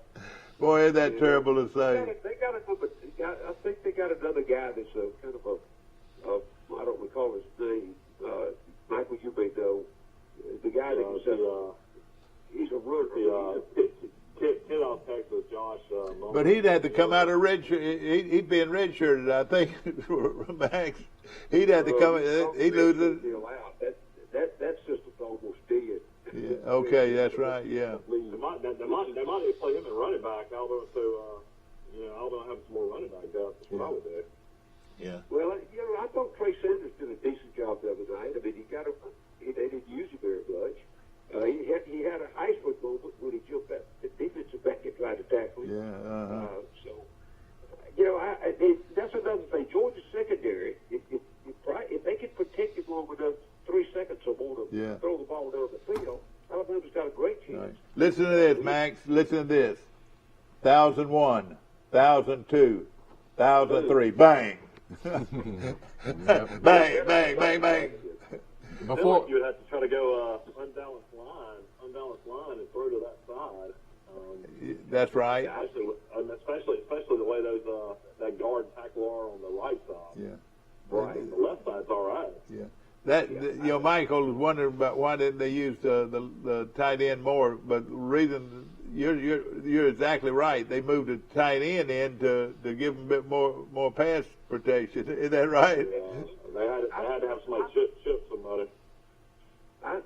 Speaker 2: Boy, isn't that terrible to say.
Speaker 9: I think they got another guy that's kind of I don't recall his name. Michael, you may know. The guy that was he's a runner.
Speaker 4: Kid out of Texas, Josh.
Speaker 2: But he'd have to come out of redshirt. He'd be in redshirted, I think, Max. He'd have to come. He'd lose it.
Speaker 9: That system's almost dead.
Speaker 2: Yeah. Okay, that's right. Yeah.
Speaker 4: They might even play him at running back. Alabama, Alabama have some more running back depth. That's what I would do.
Speaker 2: Yeah.
Speaker 9: Well, I thought Trey Sanders did a decent job the other night. I mean, they didn't use him very much. He had a Heisman moment when he jumped at the defensive back and tried to tackle him.
Speaker 2: Yeah.
Speaker 9: That's another thing. Georgia's secondary, if they can protect him long enough, 3 seconds or more to throw the ball
Speaker 2: listen to this, Max. Listen to this. 1,001, 1,002, 1,003. Bang. Bang, bang, bang, bang.
Speaker 4: Before you would have to try to go unbalanced line, and throw to that side.
Speaker 2: That's right.
Speaker 4: Yeah, actually, especially the way those that guard and tackle are on the right side.
Speaker 2: Yeah.
Speaker 4: Right. The left side's all right.
Speaker 2: Yeah. Michael was wondering about why didn't they use the tight end more, but the reason you're exactly right. They moved the tight end in to give them a bit more pass protection. Is that right?
Speaker 4: Yeah. They had to have somebody chip somebody.
Speaker 9: I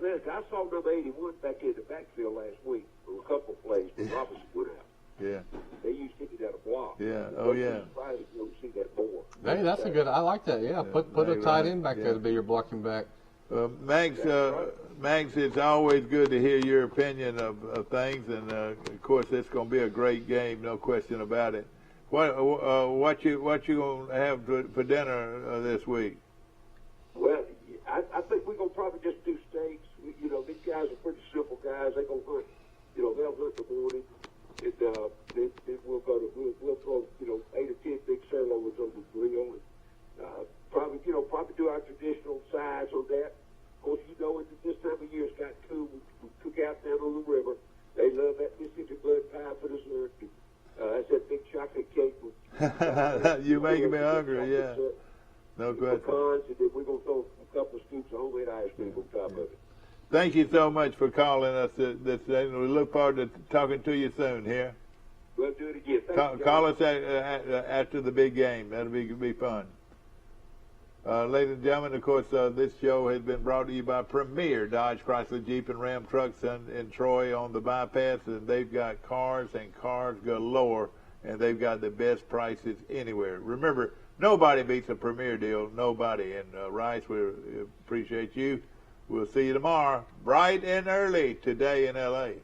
Speaker 9: saw number 81 back in the backfield last week for a couple of plays when Robinson went out.
Speaker 2: Yeah.
Speaker 9: They used him at a block.
Speaker 2: Yeah. Oh, yeah.
Speaker 9: Surprised you don't see that more.
Speaker 1: Hey, that's a good. I like that. Yeah. Put a tight end back there to be your blocking back.
Speaker 2: Max, it's always good to hear your opinion of things, and of course, it's going to be a great game, no question about it. What you gonna have for dinner this week?
Speaker 9: Well, I think we're gonna probably just do steaks. These guys are pretty simple guys. They're gonna hunt. They'll hunt the morning, and then we'll throw 8 or 10 big sirloins on the grill, and probably do our traditional sides on that. Of course, at this time of year it's got cool. We cook out down on the river. They love that Mississippi blood pie for dessert. That's that big chocolate cake.
Speaker 2: You're making me hungry, yeah. No question.
Speaker 9: Pecans, and then we're going to throw a couple of scoops of homemade ice cream on top of it.
Speaker 2: Thank you so much for calling us this day. We look forward to talking to you soon here.
Speaker 9: We'll do it again.
Speaker 2: Call us after the big game. That'll be fun. Ladies and gentlemen, of course, this show has been brought to you by Premier Dodge, Chrysler, Jeep, and Ram trucks in Troy on the bypass, and they've got cars and cars galore, and they've got the best prices anywhere. Remember, nobody beats a Premier deal, nobody. And Rice, we appreciate you. We'll see you tomorrow, bright and early today in L.A.